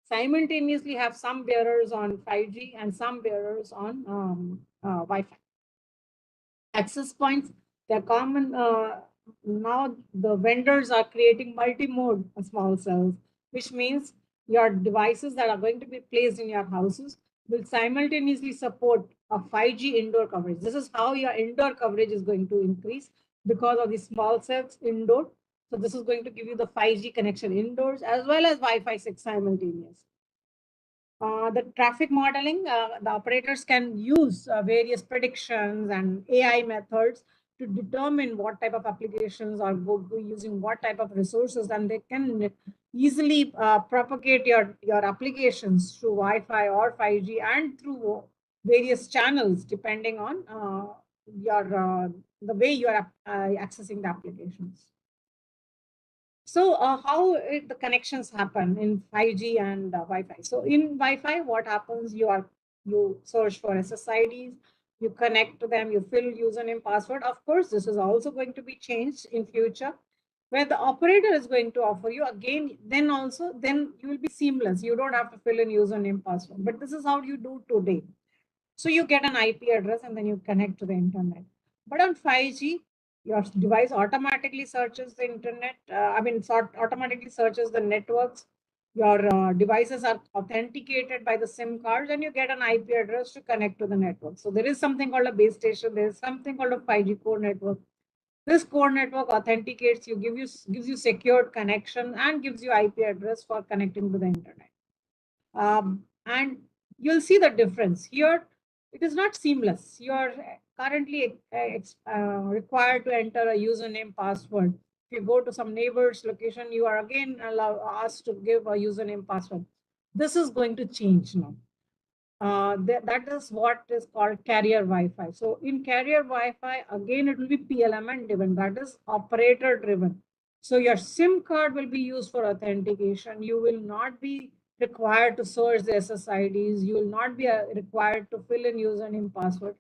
simultaneously have some bearers on 5G and some bearers on Wi-Fi. Access points, they're common. Now the vendors are creating multi-mode small cells, which means your devices that are going to be placed in your houses will simultaneously support a 5G indoor coverage. This is how your indoor coverage is going to increase because of the small cells indoor. So this is going to give you the 5G connection indoors as well as Wi-Fi 6 simultaneous. The traffic modeling, the operators can use various predictions and AI methods to determine what type of applications are using what type of resources, and they can easily propagate your applications through Wi-Fi or 5G and through various channels depending on the way you are accessing the applications. So how the connections happen in 5G and Wi-Fi? So in Wi-Fi, what happens? You search for SSIDs, you connect to them, you fill username, password. Of course, this is also going to be changed in future, where the operator is going to offer you again. Then you will be seamless. You don't have to fill in username, password. But this is how you do today. So you get an IP address and then you connect to the internet. But on 5G, your device automatically searches the internet. Automatically searches the networks. Your devices are authenticated by the SIM cards, and you get an IP address to connect to the network. So there is something called a base station. There is something called a 5G core network. This core network authenticates you, gives you secured connection, and gives you IP address for connecting to the internet. And you'll see the difference here. It is not seamless. You are currently required to enter a username password. If you go to some neighbor's location, you are again asked to give a username password. This is going to change now. That is what is called carrier Wi-Fi. So in carrier Wi-Fi, again, it will be PLMN driven. That is operator driven. So your SIM card will be used for authentication. You will not be required to search the SSIDs. You will not be required to fill in username password.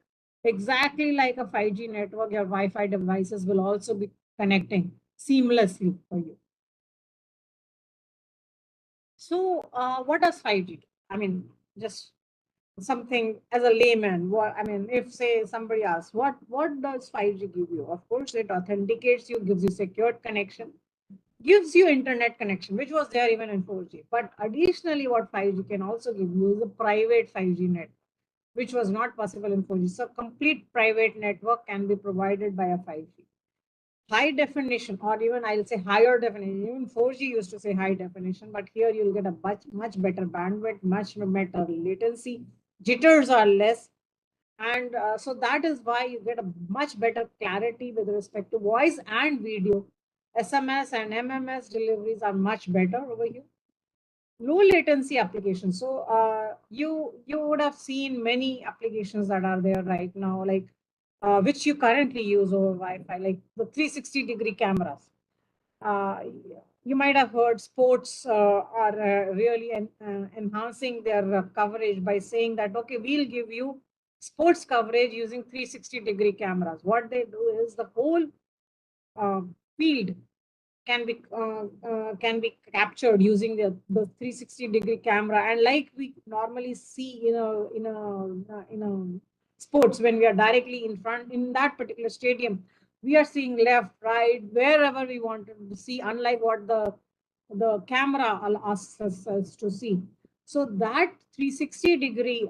Exactly like a 5G network, your Wi-Fi devices will also be connecting seamlessly for you. So what does 5G do? I mean, just something as a layman, if say somebody asks, what does 5G give you? Of course, it authenticates you, gives you secured connection, gives you internet connection, which was there even in 4G. But additionally, what 5G can also give you is a private 5G network, which was not possible in 4G. So complete private network can be provided by a 5G. High definition, or even I'll say higher definition. Even 4G used to say high definition, but here you'll get a much better bandwidth, much better latency. Jitters are less, and so that is why you get a much better clarity with respect to voice and video. SMS and MMS deliveries are much better over here. Low latency applications. So you would have seen many applications that are there right now, like which you currently use over Wi-Fi, like the 360-degree cameras. You might have heard sports are really enhancing their coverage by saying that, okay, we'll give you sports coverage using 360-degree cameras. What they do is the whole field can be captured using the 360-degree camera, and like we normally see in a sports, when we are directly in front in that particular stadium, we are seeing left, right, wherever we want to see, unlike what the camera asks us to see. So that 360-degree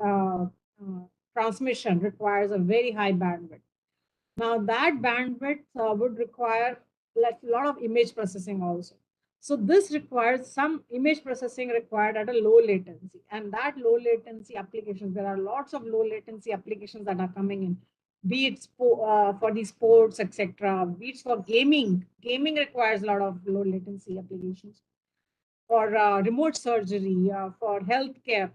transmission requires a very high bandwidth. Now that bandwidth would require like a lot of image processing also. So this requires some image processing required at a low latency, and that low latency applications, there are lots of low latency applications that are coming in, be it for the sports, etc. Be it for gaming. Gaming requires a lot of low latency applications. For remote surgery, for healthcare,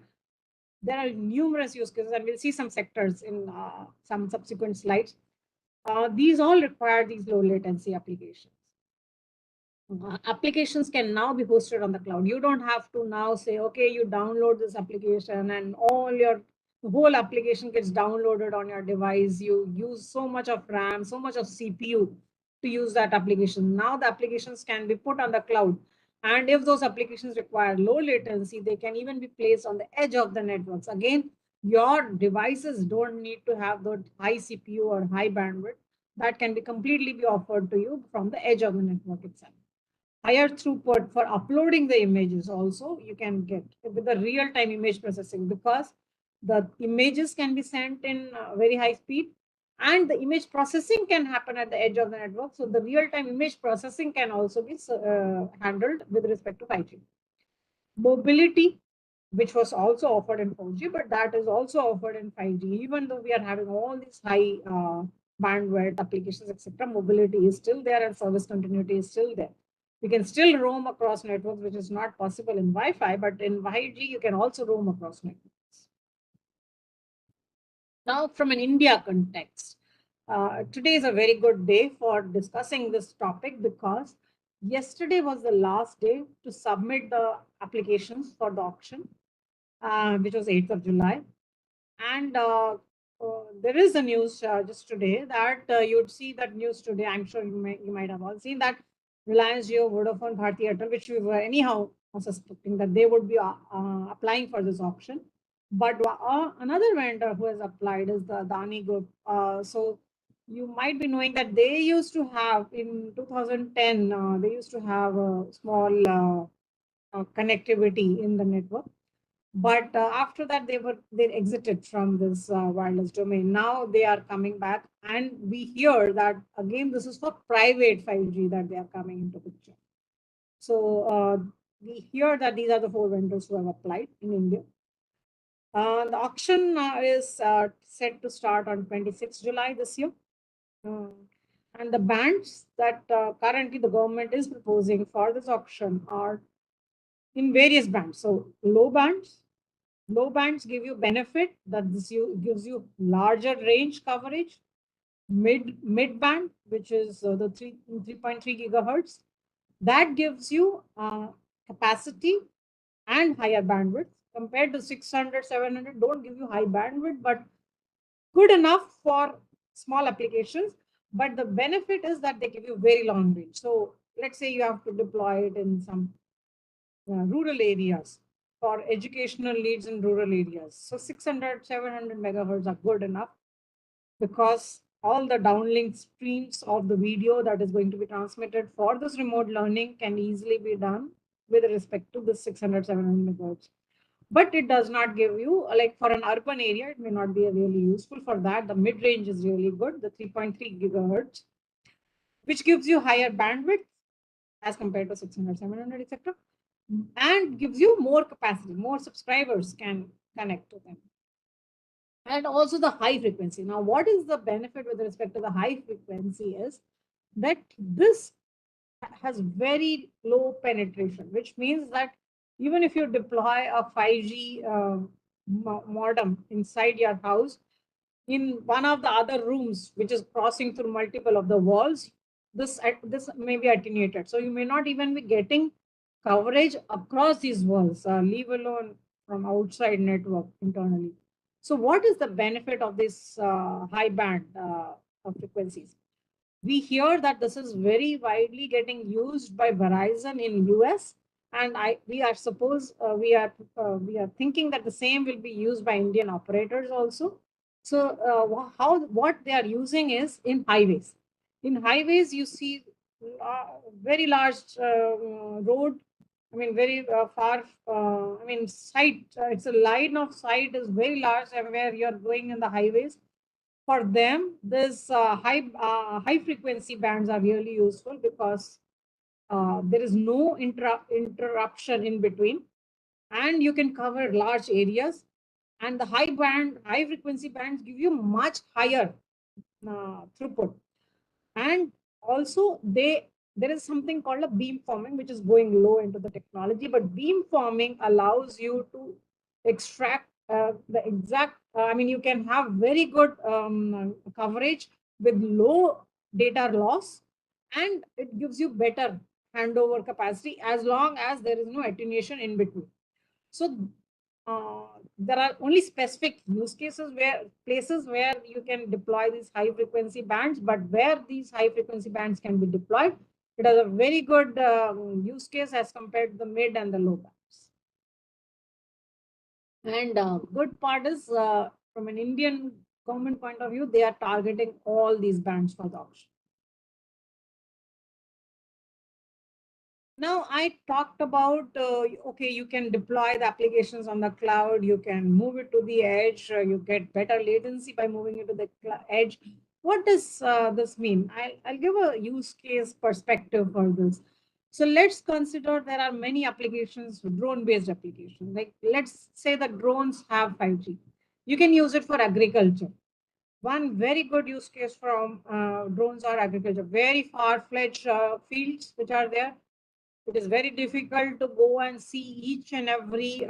there are numerous use cases, and we'll see some sectors in some subsequent slides. These all require these low latency applications. Applications can now be hosted on the cloud. You don't have to now say, okay, you download this application and the whole application gets downloaded on your device. You use so much of RAM, so much of CPU to use that application. Now the applications can be put on the cloud. And if those applications require low latency, they can even be placed on the edge of the networks. Again, your devices don't need to have the high CPU or high bandwidth. That can be completely be offered to you from the edge of the network itself. Higher throughput for uploading the images also you can get with the real-time image processing, because the images can be sent in very high speed and the image processing can happen at the edge of the network. So the real-time image processing can also be handled with respect to 5G. Mobility, which was also offered in 4G, but that is also offered in 5G. Even though we are having all these high bandwidth applications, etc., mobility is still there and service continuity is still there. We can still roam across networks, which is not possible in Wi-Fi, but in 5G, you can also roam across networks. Now, from an India context, today is a very good day for discussing this topic because yesterday was the last day to submit the applications for the auction, which was 8th of July. And there is a news just today that you would see that news today. I'm sure you might have all seen that Reliance Jio, Vodafone, Bharti Airtel, which we were anyhow suspecting that they would be applying for this auction. But another vendor who has applied is the Adani Group. So you might be knowing that they used to have in 2010, they used to have a small connectivity in the network. But after that, they exited from this wireless domain. Now they are coming back, and we hear that again this is for private 5G that they are coming into picture. So we hear that these are the 4 vendors who have applied in India. The auction is set to start on 26 July this year. And the bands that currently the government is proposing for this auction are in various bands. So low bands give you benefit that gives you larger range coverage. Mid band, which is the 3.3 gigahertz, that gives you capacity and higher bandwidth compared to 600, 700. Don't give you high bandwidth, but good enough for small applications. But the benefit is that they give you very long range. So let's say you have to deploy it in some rural areas for educational needs in rural areas. So 600, 700 megahertz are good enough because all the downlink streams of the video that is going to be transmitted for this remote learning can easily be done with respect to the 600, 700 megahertz. But it does not give you, like for an urban area, it may not be really useful for that. The mid range is really good, the 3.3 gigahertz, which gives you higher bandwidth as compared to 600, 700, etc. And gives you more capacity, more subscribers can connect to them. And also the high frequency. Now, what is the benefit with respect to the high frequency is that this has very low penetration, which means that even if you deploy a 5G modem inside your house, in one of the other rooms, which is crossing through multiple of the walls, this may be attenuated. So you may not even be getting coverage across these walls, leave alone from outside network internally. So what is the benefit of this high band of frequencies? We hear that this is very widely getting used by Verizon in US, and we are thinking that the same will be used by Indian operators also. So what they are using is in highways. In highways, you see very large road. I mean, very far. I mean, sight. It's a line of sight is very large, and where you're going in the highways. For them, this high frequency bands are really useful because there is no interruption in between, and you can cover large areas. And the high frequency bands give you much higher throughput. And also there is something called a beamforming, which is going low into the technology, but beamforming allows you to extract the exact, I mean, you can have very good coverage with low data loss, and it gives you better handover capacity as long as there is no attenuation in between. So there are only specific use cases places where you can deploy these high frequency bands, but where these high frequency bands can be deployed, It has a very good use case as compared to the mid and the low bands. And good part is from an Indian government point of view, they are targeting all these bands for the auction. Now I talked about, okay, you can deploy the applications on the cloud, you can move it to the edge, you get better latency by moving it to the edge. What does this mean? I'll give a use case perspective for this. So let's consider there are many applications, drone-based applications. Like let's say the drones have 5G. You can use it for agriculture. One very good use case from drones are agriculture, very far-fetched fields which are there. It is very difficult to go and see each and every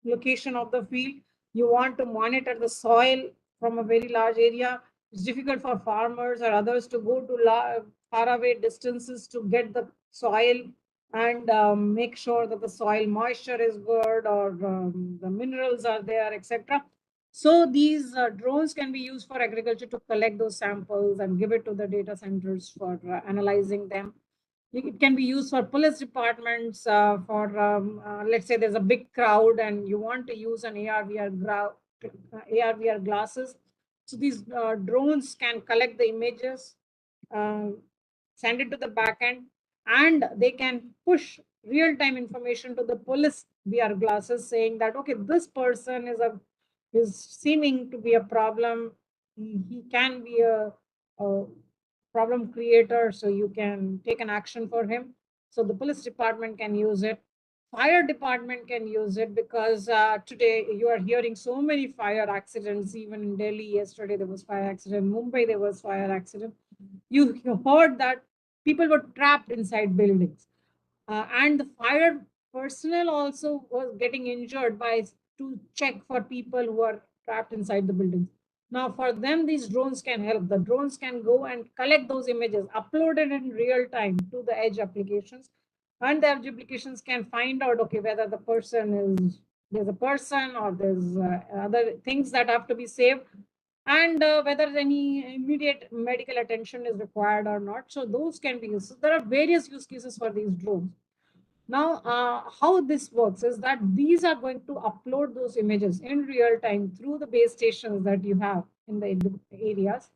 location of the field. You want to monitor the soil from a very large area. It's difficult for farmers or others to go to faraway distances to get the soil and make sure that the soil moisture is good or the minerals are there, etc. So these drones can be used for agriculture to collect those samples and give it to the data centers for analyzing them. It can be used for police departments for, let's say there's a big crowd and you want to use an AR/VR glasses. So these drones can collect the images, uh, send it to the backend, and they can push real-time information to the police VR glasses saying that, okay, this person is seeming to be a problem. He can be a problem creator, so you can take an action for him. So the police department can use it. Fire department can use it because today you are hearing so many fire accidents. Even in Delhi yesterday there was fire accident. Mumbai there was fire accident. You heard that people were trapped inside buildings. And the fire personnel also was getting injured by to check for people who are trapped inside the buildings. Now, for them, these drones can help. The drones can go and collect those images, upload it in real time to the edge applications, and the edge applications can find out, okay, whether the person is there's a person or there's other things that have to be saved, and whether any immediate medical attention is required or not. So those can be used. So there are various use cases for these drones. Now, how this works is that these are going to upload those images in real time through the base stations that you have in the areas.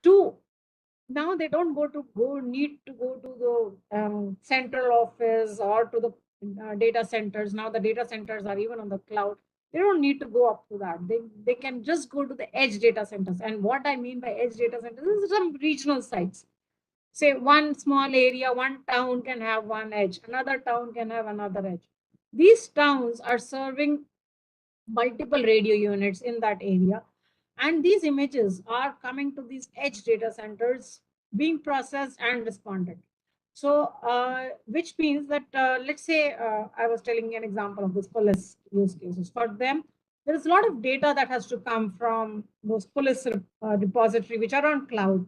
To now, they don't need to go to the central office or to the data centers. Now the data centers are even on the cloud. They don't need to go up to that. They can just go to the edge data centers. And what I mean by edge data centers is some regional sites. Say one small area, one town can have one edge, another town can have another edge. These towns are serving multiple radio units in that area, and these images are coming to these edge data centers, being processed and responded. So which means that let's say I was telling an example of this police use cases. For them, there is a lot of data that has to come from those police repository which are on cloud.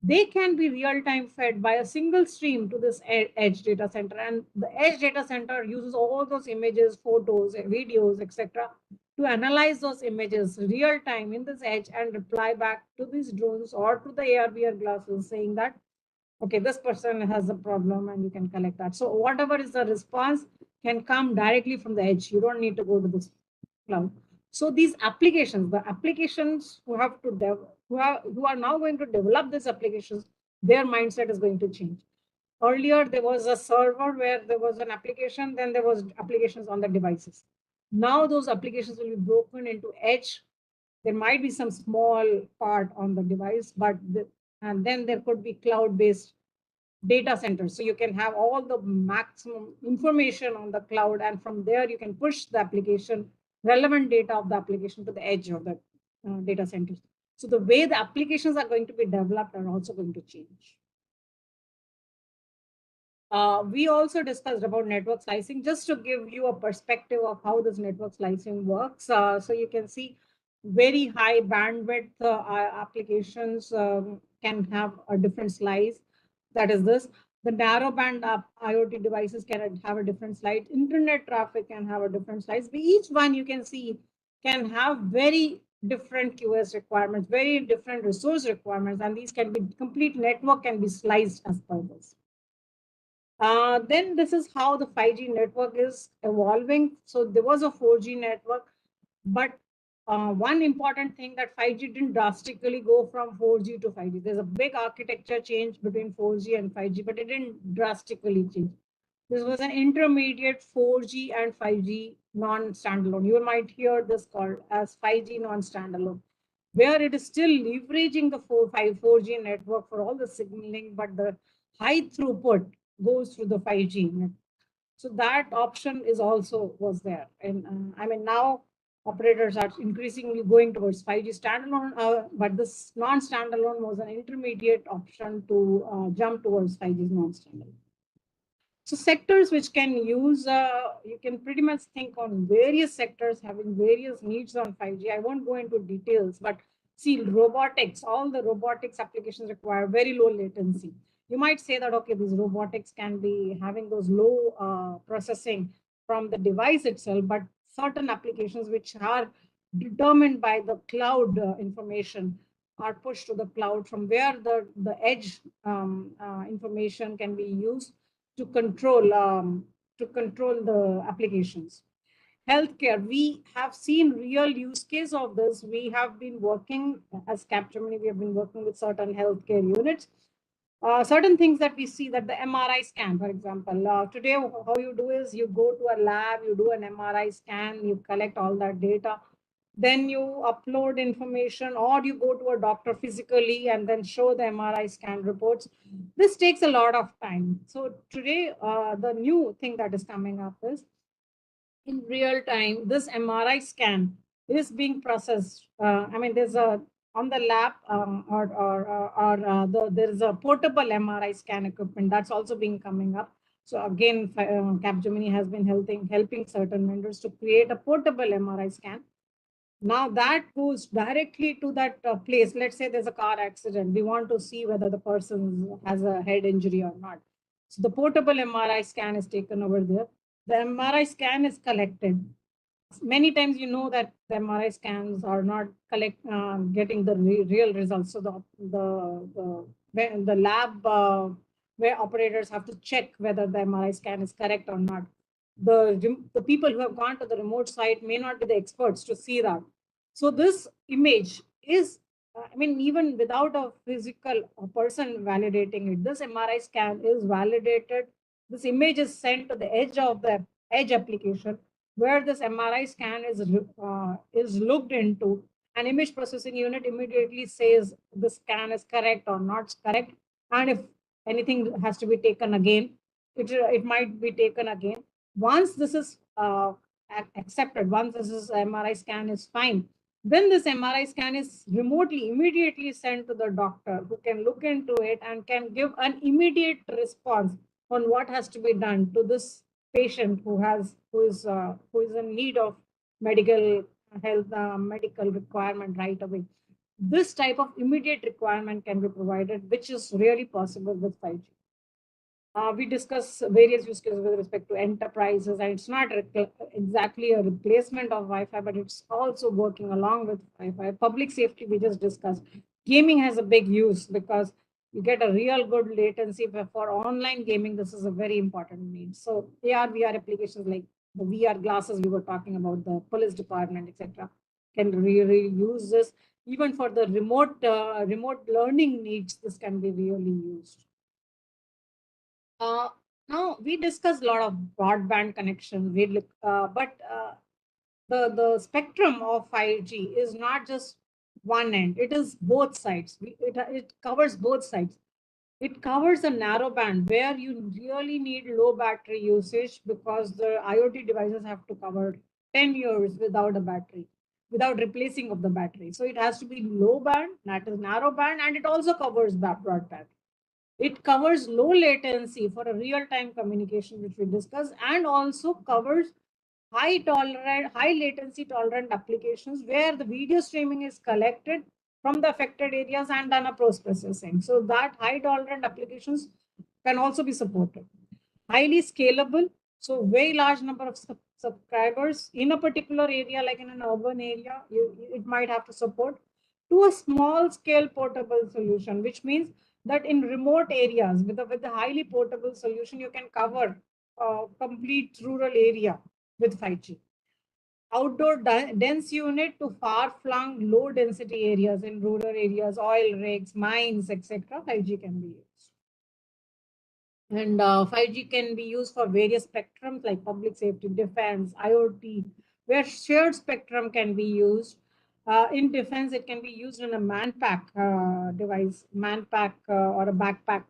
They can be real-time fed by a single stream to this edge data center, and the edge data center uses all those images, photos, videos, etc., to analyze those images real time in this edge and reply back to these drones or to the AR/VR glasses saying that, okay, this person has a problem and you can collect that. So whatever is the response can come directly from the edge. You don't need to go to this cloud. So these applications, the applications who have to who are now going to develop these applications, their mindset is going to change. Earlier, there was a server where there was an application, then there was applications on the devices. Now those applications will be broken into edge. There might be some small part on the device, and then there could be cloud-based data centers. So you can have all the maximum information on the cloud, and from there you can push the application, relevant data of the application to the edge of the data centers. So the way the applications are going to be developed are also going to change. We also discussed about network slicing, just to give you a perspective of how this network slicing works. So you can see very high bandwidth applications can have a different slice. That is this. The narrowband IoT devices can have a different slice. Internet traffic can have a different slice. But each one you can see can have very different QoS requirements, very different resource requirements, and these can be complete network can be sliced as per this. Then this is how the 5G network is evolving. So there was a 4G network, but one important thing that 5G didn't drastically go from 4G to 5G. There's a big architecture change between 4G and 5G, but it didn't drastically change. This was an intermediate 4G and 5G non-standalone. You might hear this called as 5G non-standalone, where it is still leveraging the 4G network for all the signaling, but the high throughput goes through the 5G. So that option is also was there. And I mean, now operators are increasingly going towards 5G standalone, but this non-standalone was an intermediate option to jump towards 5G non-standalone. So sectors which can use, you can pretty much think on various sectors having various needs on 5G. I won't go into details, but see robotics, all the robotics applications require very low latency. You might say that, okay, these robotics can be having those low processing from the device itself, but certain applications which are determined by the cloud information are pushed to the cloud, from where the edge information can be used to control the applications. Healthcare, we have seen real use case of this. We have been working as Capgemini, we have been working with certain healthcare units. Certain things that we see, that the MRI scan, for example, today how you do is you go to a lab, you do an MRI scan, you collect all that data, then you upload information, or you go to a doctor physically and then show the MRI scan reports. This takes a lot of time. So today, the new thing that is coming up is in real time, this MRI scan is being processed. I mean, there's a on the lab there is a portable MRI scan equipment that's also being coming up. So again, Capgemini has been helping certain vendors to create a portable MRI scan. Now that goes directly to that place. Let's say there's a car accident. We want to see whether the person has a head injury or not. So the portable MRI scan is taken over there. The MRI scan is collected. Many times you know that the MRI scans are not getting the real results. So the lab where operators have to check whether the MRI scan is correct or not. The people who have gone to the remote site may not be the experts to see that. So this image is, I mean, even without a physical person validating it, this MRI scan is validated. This image is sent to the edge application, where this MRI scan is looked into. An image processing unit immediately says the scan is correct or not correct, and if anything has to be taken again, it might be taken again. Once this is accepted, once this is MRI scan is fine, then this MRI scan is remotely, immediately sent to the doctor, who can look into it and can give an immediate response on what has to be done to this patient who is in need of medical medical requirement right away. This type of immediate requirement can be provided, which is really possible with 5G. We discuss various use cases with respect to enterprises, and it's not exactly a replacement of Wi-Fi, but it's also working along with Wi-Fi. Public safety, we just discussed. Gaming has a big use because you get a real good latency. But for online gaming, this is a very important need. So AR, VR applications like the VR glasses we were talking about, the police department, etc., can really use this. Even for the remote learning needs, this can be really used. Now we discussed a lot of broadband connection. The spectrum of 5G is not just one end; it is both sides. It covers both sides. It covers a narrow band where you really need low battery usage, because the IoT devices have to cover 10 years without a battery, without replacing of the battery. So it has to be low band, that is narrow band, and it also covers broadband. It covers low latency for a real-time communication, which we discussed, and also covers high latency tolerant applications where the video streaming is collected from the affected areas and done a post-processing. So that high tolerant applications can also be supported. Highly scalable, So very large number of subscribers in a particular area, like in an urban area, it might have to support to a small scale portable solution, which means that in remote areas with a highly portable solution, you can cover a complete rural area with 5G. Outdoor dense unit to far-flung low density areas in rural areas, oil rigs, mines, etc. 5G can be used. And 5G can be used for various spectrums like public safety, defense, IoT, where shared spectrum can be used. In defense, it can be used in a manpack device, manpack or a backpack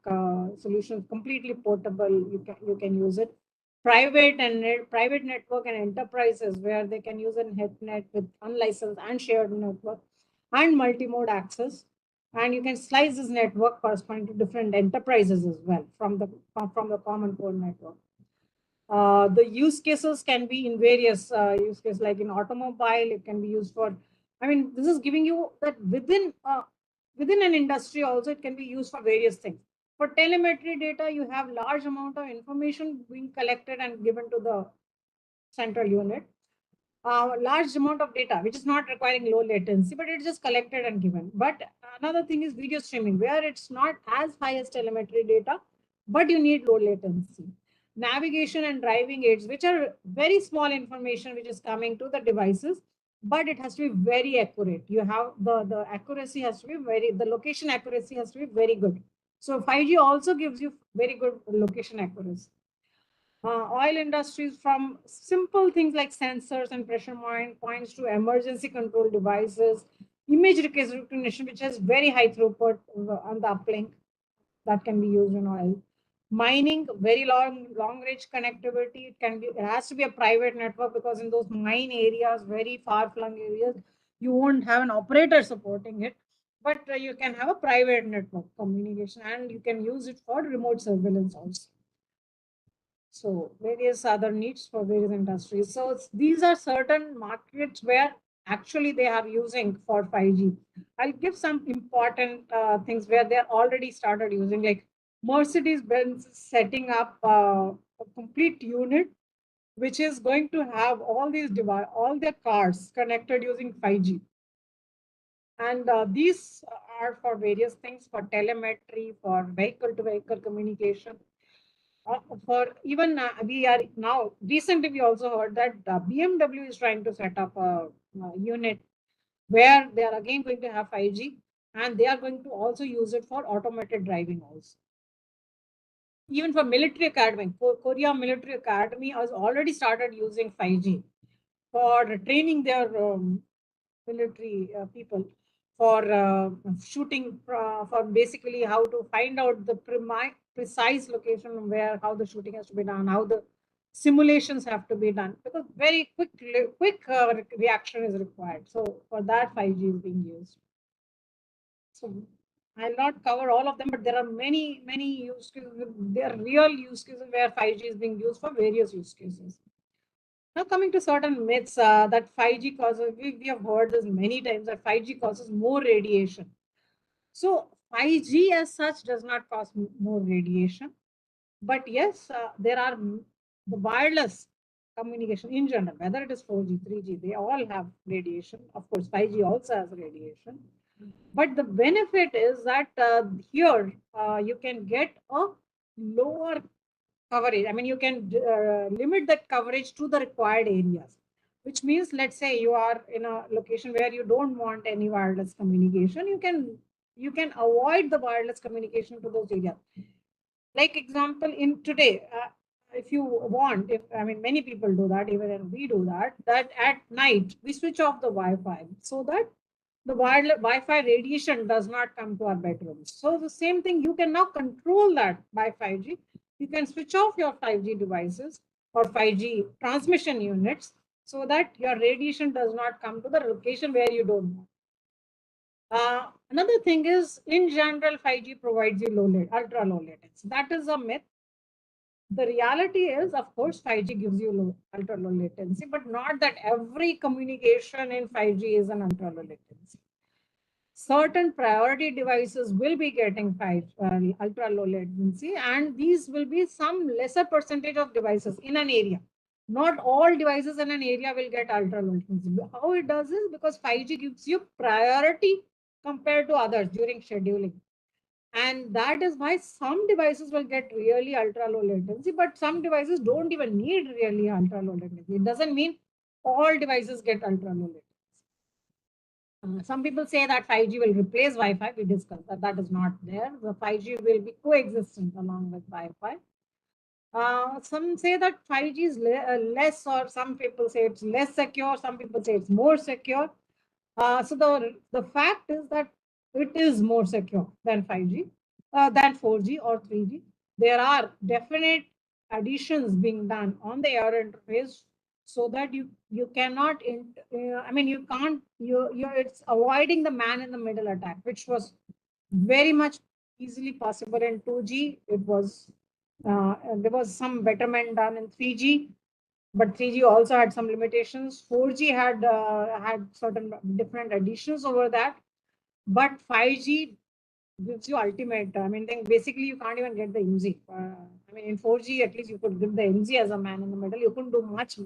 solution, completely portable. You can use it. Private network and enterprises where they can use a net with unlicensed and shared network and multi-mode access. And you can slice this network corresponding to different enterprises as well from the common core network. The use cases can be in various use cases, like in automobile, it can be used for, I mean, this is giving you that within an industry also, it can be used for various things. For telemetry data, you have large amount of information being collected and given to the central unit. Large amount of data, which is not requiring low latency, but it's just collected and given. But another thing is video streaming, where it's not as high as telemetry data, but you need low latency. Navigation and driving aids, which are very small information, which is coming to the devices, but it has to be very accurate. You have the accuracy has to be the location accuracy has to be very good. So 5G also gives you very good location accuracy. Oil industries, from simple things like sensors and pressure points to emergency control devices, image recognition, which has very high throughput on the uplink that can be used in oil. Mining, very long range connectivity. It has to be a private network, because in those mine areas, very far flung areas, you won't have an operator supporting it, but you can have a private network communication, and you can use it for remote surveillance also. So various other needs for various industries. So these are certain markets where actually they are using for 5G. I'll give some important things where they're already started using, like Mercedes-Benz setting up a complete unit which is going to have all their cars connected using 5G. And these are for various things, for telemetry, for vehicle-to-vehicle communication. For even we are now recently we also heard that BMW is trying to set up a unit where they are again going to have 5G, and they are going to also use it for automated driving also. Even for military academy, Korea Military Academy has already started using 5G for training their military people for shooting, for basically how to find out the precise location where how the shooting has to be done, how the simulations have to be done, because very quick reaction is required. So for that, 5G is being used. So I'll not cover all of them, but there are many use cases. There are real use cases where 5G is being used for various use cases. Now coming to certain myths that 5G causes, we have heard this many times, that 5G causes more radiation. So 5G as such does not cause more radiation, but yes, there are the wireless communication in general, whether it is 4G, 3G, they all have radiation. Of course, 5G also has radiation. But the benefit is that here you can get a lower coverage. I mean, you can limit that coverage to the required areas, which means, let's say you are in a location where you don't want any wireless communication, you can avoid the wireless communication to those areas. Like example, in today, if you want, I mean, many people do that, even we do that, that at night we switch off the Wi-Fi so that the Wi-Fi radiation does not come to our bedrooms. So the same thing, you can now control that by 5G. You can switch off your 5G devices or 5G transmission units so that your radiation does not come to the location where you don't want. Another thing is, in general, 5G provides you ultra low latency. That is a myth. The reality is, of course, 5G gives you ultra low latency, but not that every communication in 5G is an ultra low latency. certain priority devices will be getting ultra low latency, and these will be some lesser percentage of devices in an area. Not all devices in an area will get ultra low latency. How it does is because 5G gives you priority compared to others during scheduling. And that is why some devices will get really ultra low latency, but some devices don't even need really ultra low latency. It doesn't mean all devices get ultra low latency. Some people say that 5G will replace Wi-Fi. We discussed that that is not there. The 5G will be coexistent along with Wi-Fi. Some say that 5G is less, or some people say it's less secure. Some people say it's more secure. So the fact is that it is more secure than 5G, than 4G or 3G. There are definite additions being done on the air interface so that you cannot I mean you can't you it's avoiding the man in the middle attack, which was very much easily possible in 2G. It was there was some betterment done in 3G, but 3G also had some limitations. 4G had certain different additions over that, but 5G gives you ultimate. I mean, then basically you can't even get the MZ. I mean, in 4G at least you could get the MZ as a man in the middle. You couldn't do much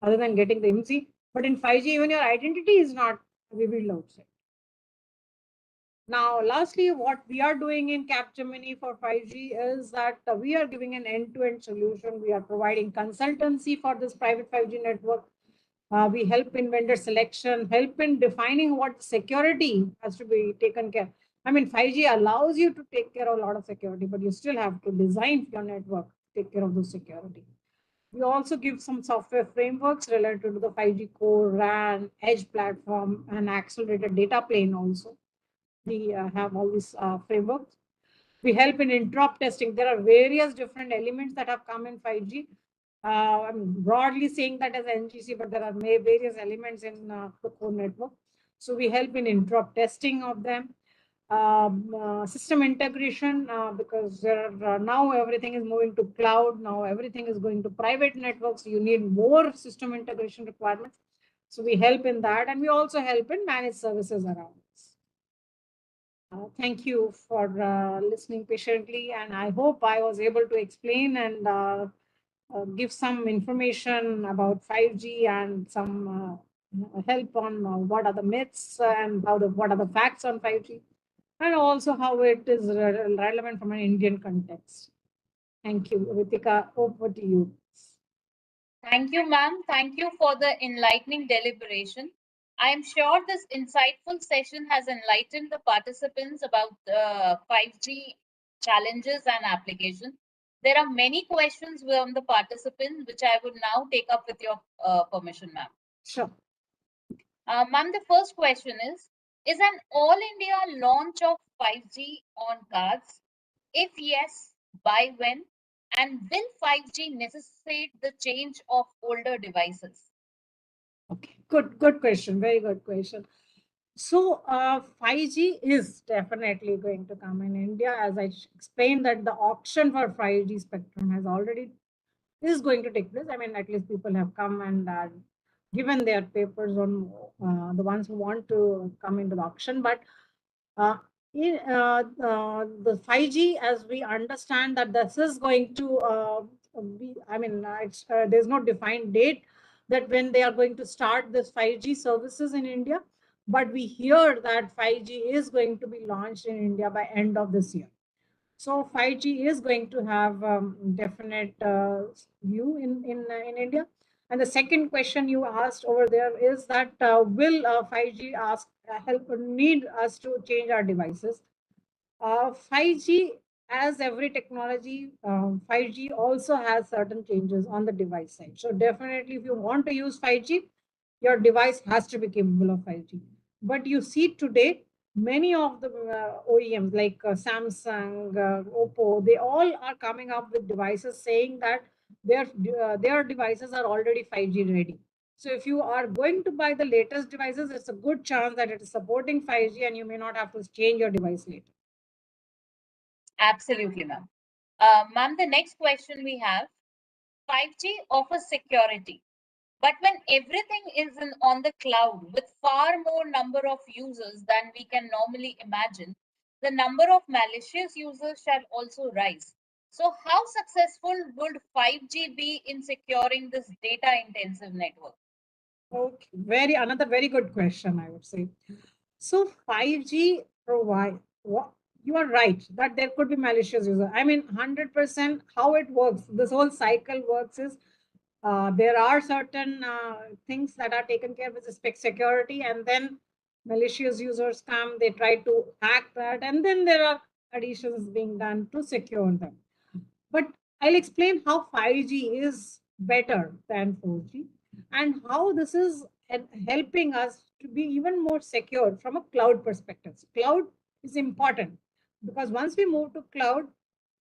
other than getting the MZ. But in 5G, even your identity is not revealed outside. Now, lastly, what we are doing in Capgemini for 5G is that we are giving an end-to-end solution. We are providing consultancy for this private 5G network. We help in vendor selection, help in defining what security has to be taken care. I mean, 5G allows you to take care of a lot of security, but you still have to design your network to take care of the security. We also give some software frameworks related to the 5G core, RAN, edge platform, and accelerated data plane also. We have all these frameworks. We help in interrupt testing. There are various different elements that have come in 5G. I'm broadly saying that as NGC, but there are various elements in the core network. So we help in interrupt testing of them. System integration, because there are, now everything is moving to cloud. Now everything is going to private networks. You need more system integration requirements. So we help in that, and we also help in managed services around this. Thank you for listening patiently, and I hope I was able to explain and give some information about 5G and some help on what are the myths and what are the facts on 5G, and also how it is relevant from an Indian context. Thank you, Ritika. Over to you. Thank you, ma'am. Thank you for the enlightening deliberation. I am sure this insightful session has enlightened the participants about 5G challenges and applications. There are many questions from the participants, which I would now take up with your permission, ma'am. Sure. Ma'am, the first question is an all-India launch of 5G on cards? If yes, by when? And will 5G necessitate the change of older devices? Okay, good question. Very good question. So 5G is definitely going to come in India. As I explained that the auction for 5G spectrum is going to take place. I mean, at least people have come and given their papers on the ones who want to come into the auction. But the 5G, as we understand that this is going to be, I mean, there's no defined date that when they are going to start this 5G services in India, but we hear that 5G is going to be launched in India by end of this year. So 5G is going to have definite view in India. And the second question you asked over there is that will 5G need us to change our devices? 5G, as every technology, 5G also has certain changes on the device side. So definitely, if you want to use 5G, your device has to be capable of 5G. But you see today, many of the OEMs like Samsung, Oppo, they all are coming up with devices saying that their devices are already 5G ready. So if you are going to buy the latest devices, it's a good chance that it is supporting 5G and you may not have to change your device later. Absolutely, ma'am. Ma'am, the next question we have, 5G offers security. But when everything is on the cloud with far more number of users than we can normally imagine, the number of malicious users shall also rise. So how successful would 5G be in securing this data intensive network? Okay, another very good question, I would say. So 5G provide what you are right that there could be malicious user. I mean, 100% how it works. This whole cycle works is there are certain things that are taken care of with respect security, and then malicious users come, they try to hack that, and then there are additions being done to secure them. But I'll explain how 5G is better than 4G and how this is helping us to be even more secure from a cloud perspective. Cloud is important because once we move to cloud,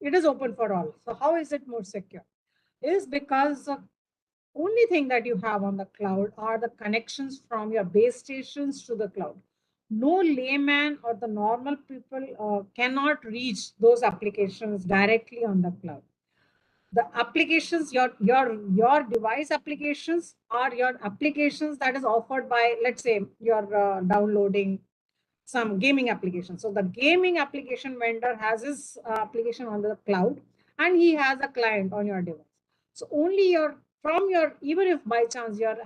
it is open for all. So how is it more secure? Is because the only thing that you have on the cloud are the connections from your base stations to the cloud. No layman or the normal people cannot reach those applications directly on the cloud. The applications, your device applications are your applications that is offered by, let's say, you're downloading some gaming application. So the gaming application vendor has his application on the cloud, and he has a client on your device. So only even if by chance you're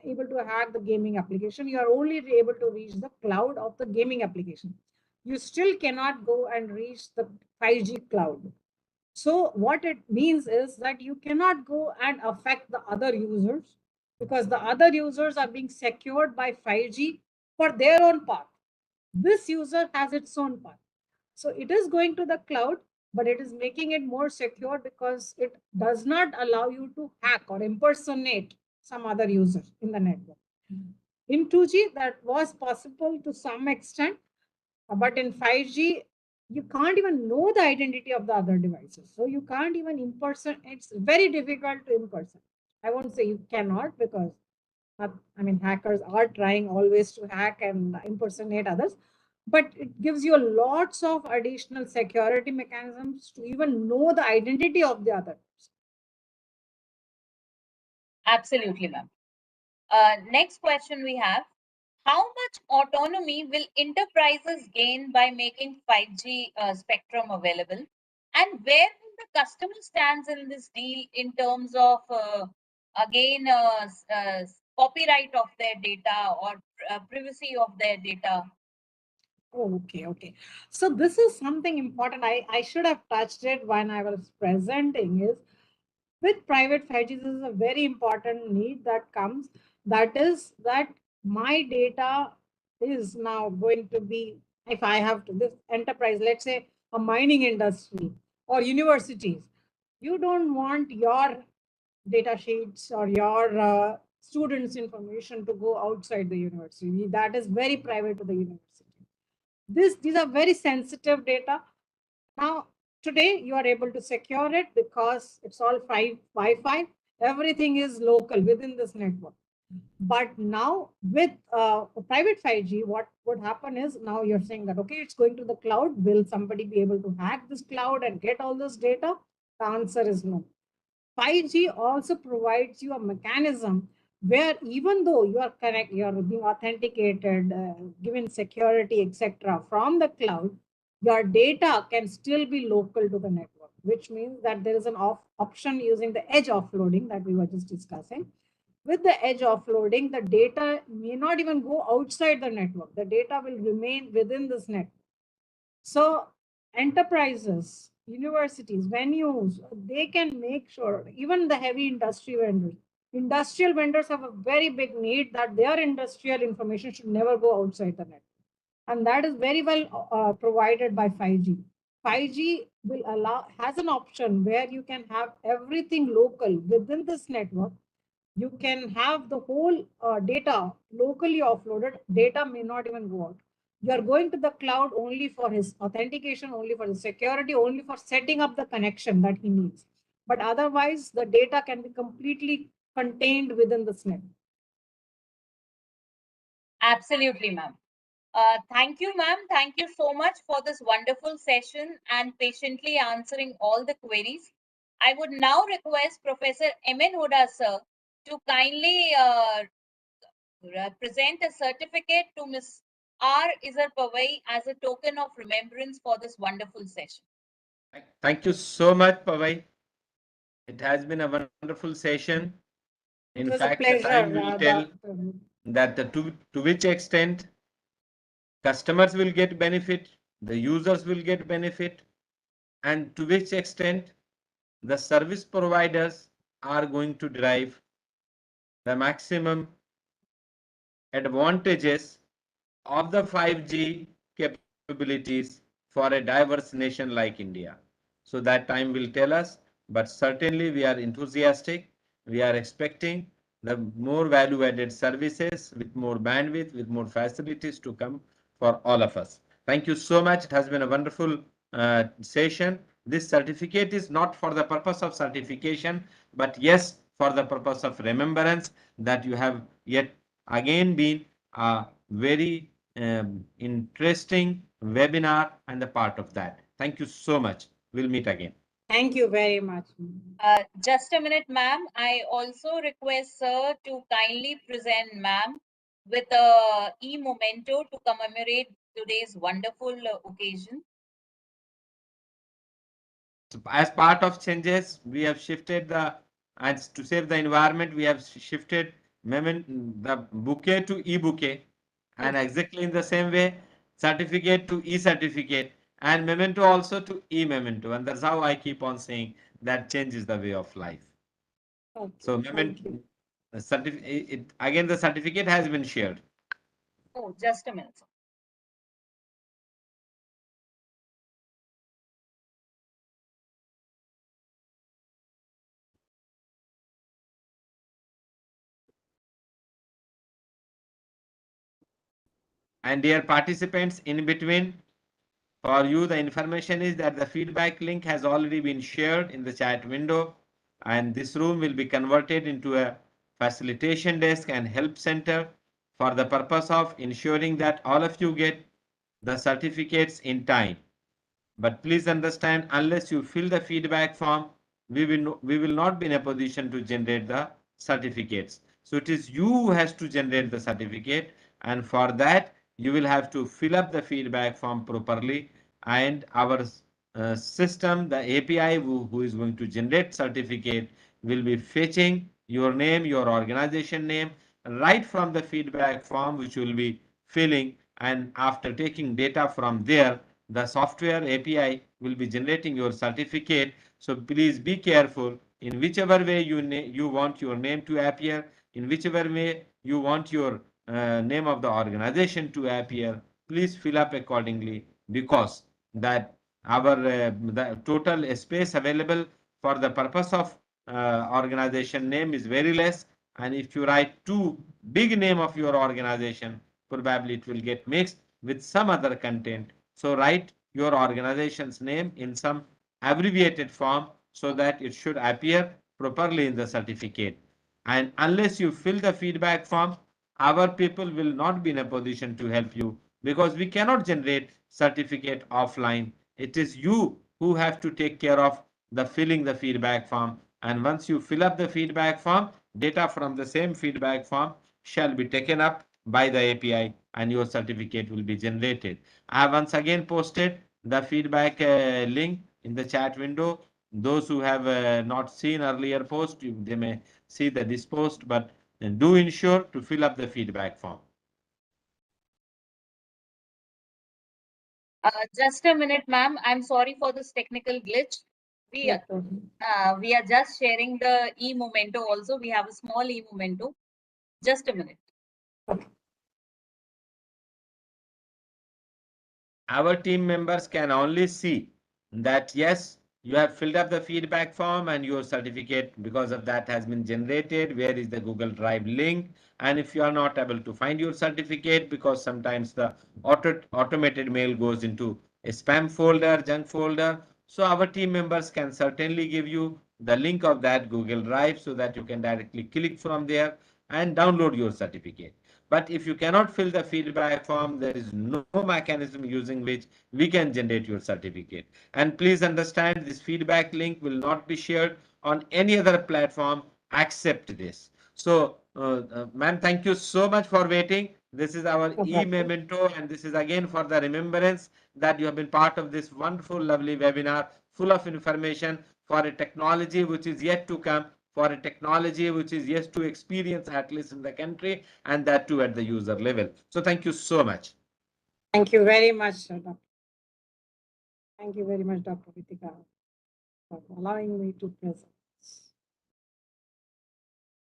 able to hack the gaming application, you are only able to reach the cloud of the gaming application. You still cannot go and reach the 5G cloud. So what it means is that you cannot go and affect the other users, because the other users are being secured by 5G for their own part. This user has its own part. So it is going to the cloud, but it is making it more secure because it does not allow you to hack or impersonate some other user in the network. In 2G, that was possible to some extent, but in 5G, you can't even know the identity of the other devices. So you can't even impersonate. It's very difficult to impersonate. I won't say you cannot, because I mean, hackers are trying always to hack and impersonate others, but it gives you lots of additional security mechanisms to even know the identity of the other. Absolutely, ma'am. Next question we have. How much autonomy will enterprises gain by making 5G spectrum available? And where will the customer stands in this deal in terms of, again, copyright of their data or privacy of their data? Okay. So this is something important. I should have touched it when I was presenting is with private 5G, this is a very important need that comes. That is that my data is now going to be, if I have to, this enterprise, let's say a mining industry or universities, you don't want your data sheets or your students' information to go outside the university. That is very private to the university. These are very sensitive data. Now, today you are able to secure it because it's all Wi-Fi. Everything is local within this network. But now with private 5G, what would happen is now you're saying that, okay, it's going to the cloud. Will somebody be able to hack this cloud and get all this data? The answer is no. 5G also provides you a mechanism where even though you're being authenticated, given security, etc., from the cloud, your data can still be local to the network, which means that there is an option using the edge offloading that we were just discussing. With the edge offloading, the data may not even go outside the network. The data will remain within this network. So enterprises, universities, venues, they can make sure, even the heavy industrial vendors have a very big need that their industrial information should never go outside the network. And that is very well provided by 5G. 5G has an option where you can have everything local within this network. You can have the whole data locally offloaded. Data may not even go out. You are going to the cloud only for his authentication, only for the security, only for setting up the connection that he needs. But otherwise, the data can be completely contained within the network. Absolutely, ma'am. Thank you, ma'am. Thank you so much for this wonderful session and patiently answering all the queries. I would now request Professor M.N. Huda, sir, to kindly present a certificate to Ms. R. Izar Pavai as a token of remembrance for this wonderful session. Thank you so much, Pavai. It has been a wonderful session. It In was a fact, the pleasure, time will tell that to which extent customers will get benefit, the users will get benefit, and to which extent the service providers are going to derive the maximum advantages of the 5G capabilities for a diverse nation like India. So that time will tell us, but certainly we are enthusiastic. We are expecting the more value-added services with more bandwidth, with more facilities to come for all of us. Thank you so much. It has been a wonderful session. This certificate is not for the purpose of certification, but yes, for the purpose of remembrance that you have yet again been a very interesting webinar and a part of that. Thank you so much. We'll meet again. Thank you very much. Just a minute, ma'am. I also request sir to kindly present ma'am with a e-memento to commemorate today's wonderful occasion. As part of changes, we have shifted and to save the environment, we have shifted the bouquet to e-bouquet, and exactly in the same way, certificate to e-certificate, and memento also to e-memento. And that's how I keep on saying that change is the way of life. Okay, So memento, again, the certificate has been shared. Oh, just a minute. And dear participants, in between, for you, the information is that the feedback link has already been shared in the chat window, and this room will be converted into a facilitation desk and help center for the purpose of ensuring that all of you get the certificates in time. But please understand, unless you fill the feedback form, we will not be in a position to generate the certificates. So it is you who has to generate the certificate, and for that you will have to fill up the feedback form properly, and our system, the API who is going to generate certificate, will be fetching your name, your organization name, right from the feedback form which will be filling, and after taking data from there, the software API will be generating your certificate. So please be careful in whichever way you want your name to appear, in whichever way you want your name of the organization to appear. Please fill up accordingly, because that our the total space available for the purpose of organization name is very less, and if you write too big name of your organization, probably it will get mixed with some other content. So write your organization's name in some abbreviated form so that it should appear properly in the certificate. And unless you fill the feedback form, our people will not be in a position to help you, because we cannot generate certificate offline. It is you who have to take care of the filling the feedback form. And once you fill up the feedback form, data from the same feedback form shall be taken up by the API, and your certificate will be generated. I have once again posted the feedback link in the chat window. Those who have not seen earlier post, they may see this post, but do ensure to fill up the feedback form. Just a minute, ma'am. I'm sorry for this technical glitch. We are just sharing the e-memento also. We have a small e-memento. Just a minute. Our team members can only see that yes, you have filled up the feedback form and your certificate because of that has been generated. Where is the Google Drive link? And if you are not able to find your certificate, because sometimes the automated mail goes into a spam folder, junk folder, so our team members can certainly give you the link of that Google Drive so that you can directly click from there and download your certificate. But if you cannot fill the feedback form, there is no mechanism using which we can generate your certificate. And please understand, this feedback link will not be shared on any other platform except this. So, ma'am, thank you so much for waiting. This is our No problem. e-memento, and this is again for the remembrance that you have been part of this wonderful, lovely webinar full of information for a technology which is yet to come, for a technology which is yet to experience, at least in the country, and that too at the user level. So thank you so much. Thank you very much, Doctor. Thank you very much, Dr. Ritika, for allowing me to present.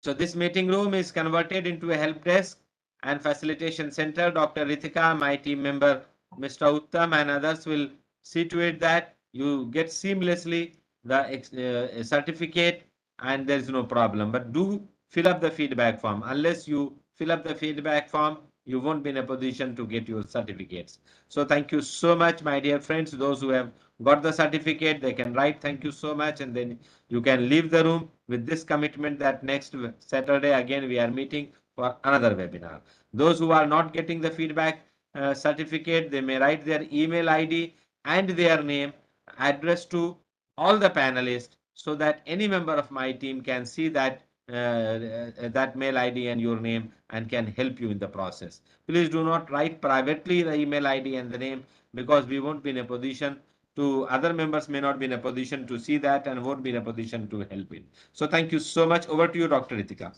So this meeting room is converted into a help desk and facilitation center. Dr. Ritika, my team member, Mr. Uttam, and others will see to it that you get seamlessly the certificate and there is no problem. But do fill up the feedback form. Unless you fill up the feedback form, you won't be in a position to get your certificates. So thank you so much, my dear friends. Those who have got the certificate, they can write thank you so much, and then you can leave the room with this commitment that next Saturday again we are meeting for another webinar. Those who are not getting the feedback certificate, they may write their email ID and their name addressed to all the panelists so that any member of my team can see that mail ID and your name and can help you in the process. Please do not write privately the email ID and the name, because we won't be in a position to, other members may not be in a position to see that and won't be in a position to help it. So thank you so much. Over to you, Dr. Ritika.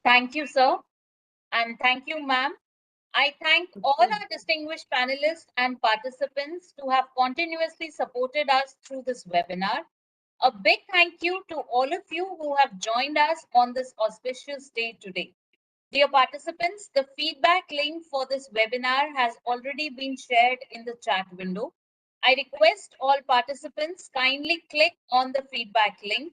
Thank you, sir. And thank you, ma'am. I thank all our distinguished panelists and participants who have continuously supported us through this webinar. A big thank you to all of you who have joined us on this auspicious day today. Dear participants, the feedback link for this webinar has already been shared in the chat window. I request all participants kindly click on the feedback link,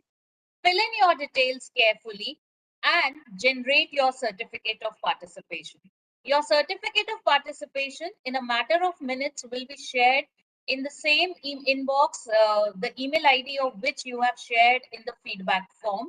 fill in your details carefully, and generate your certificate of participation. Your certificate of participation in a matter of minutes will be shared in the same inbox, the email ID of which you have shared in the feedback form.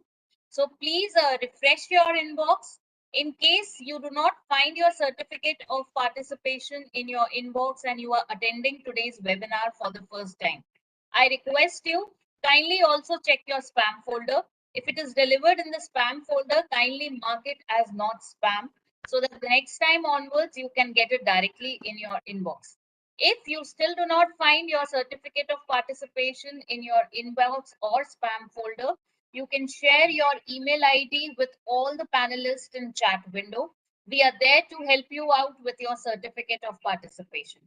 So please refresh your inbox. In case you do not find your certificate of participation in your inbox and you are attending today's webinar for the first time, I request you kindly also check your spam folder. If it is delivered in the spam folder, kindly mark it as not spam so that the next time onwards you can get it directly in your inbox. If you still do not find your certificate of participation in your inbox or spam folder, you can share your email ID with all the panelists in chat window. We are there to help you out with your certificate of participation.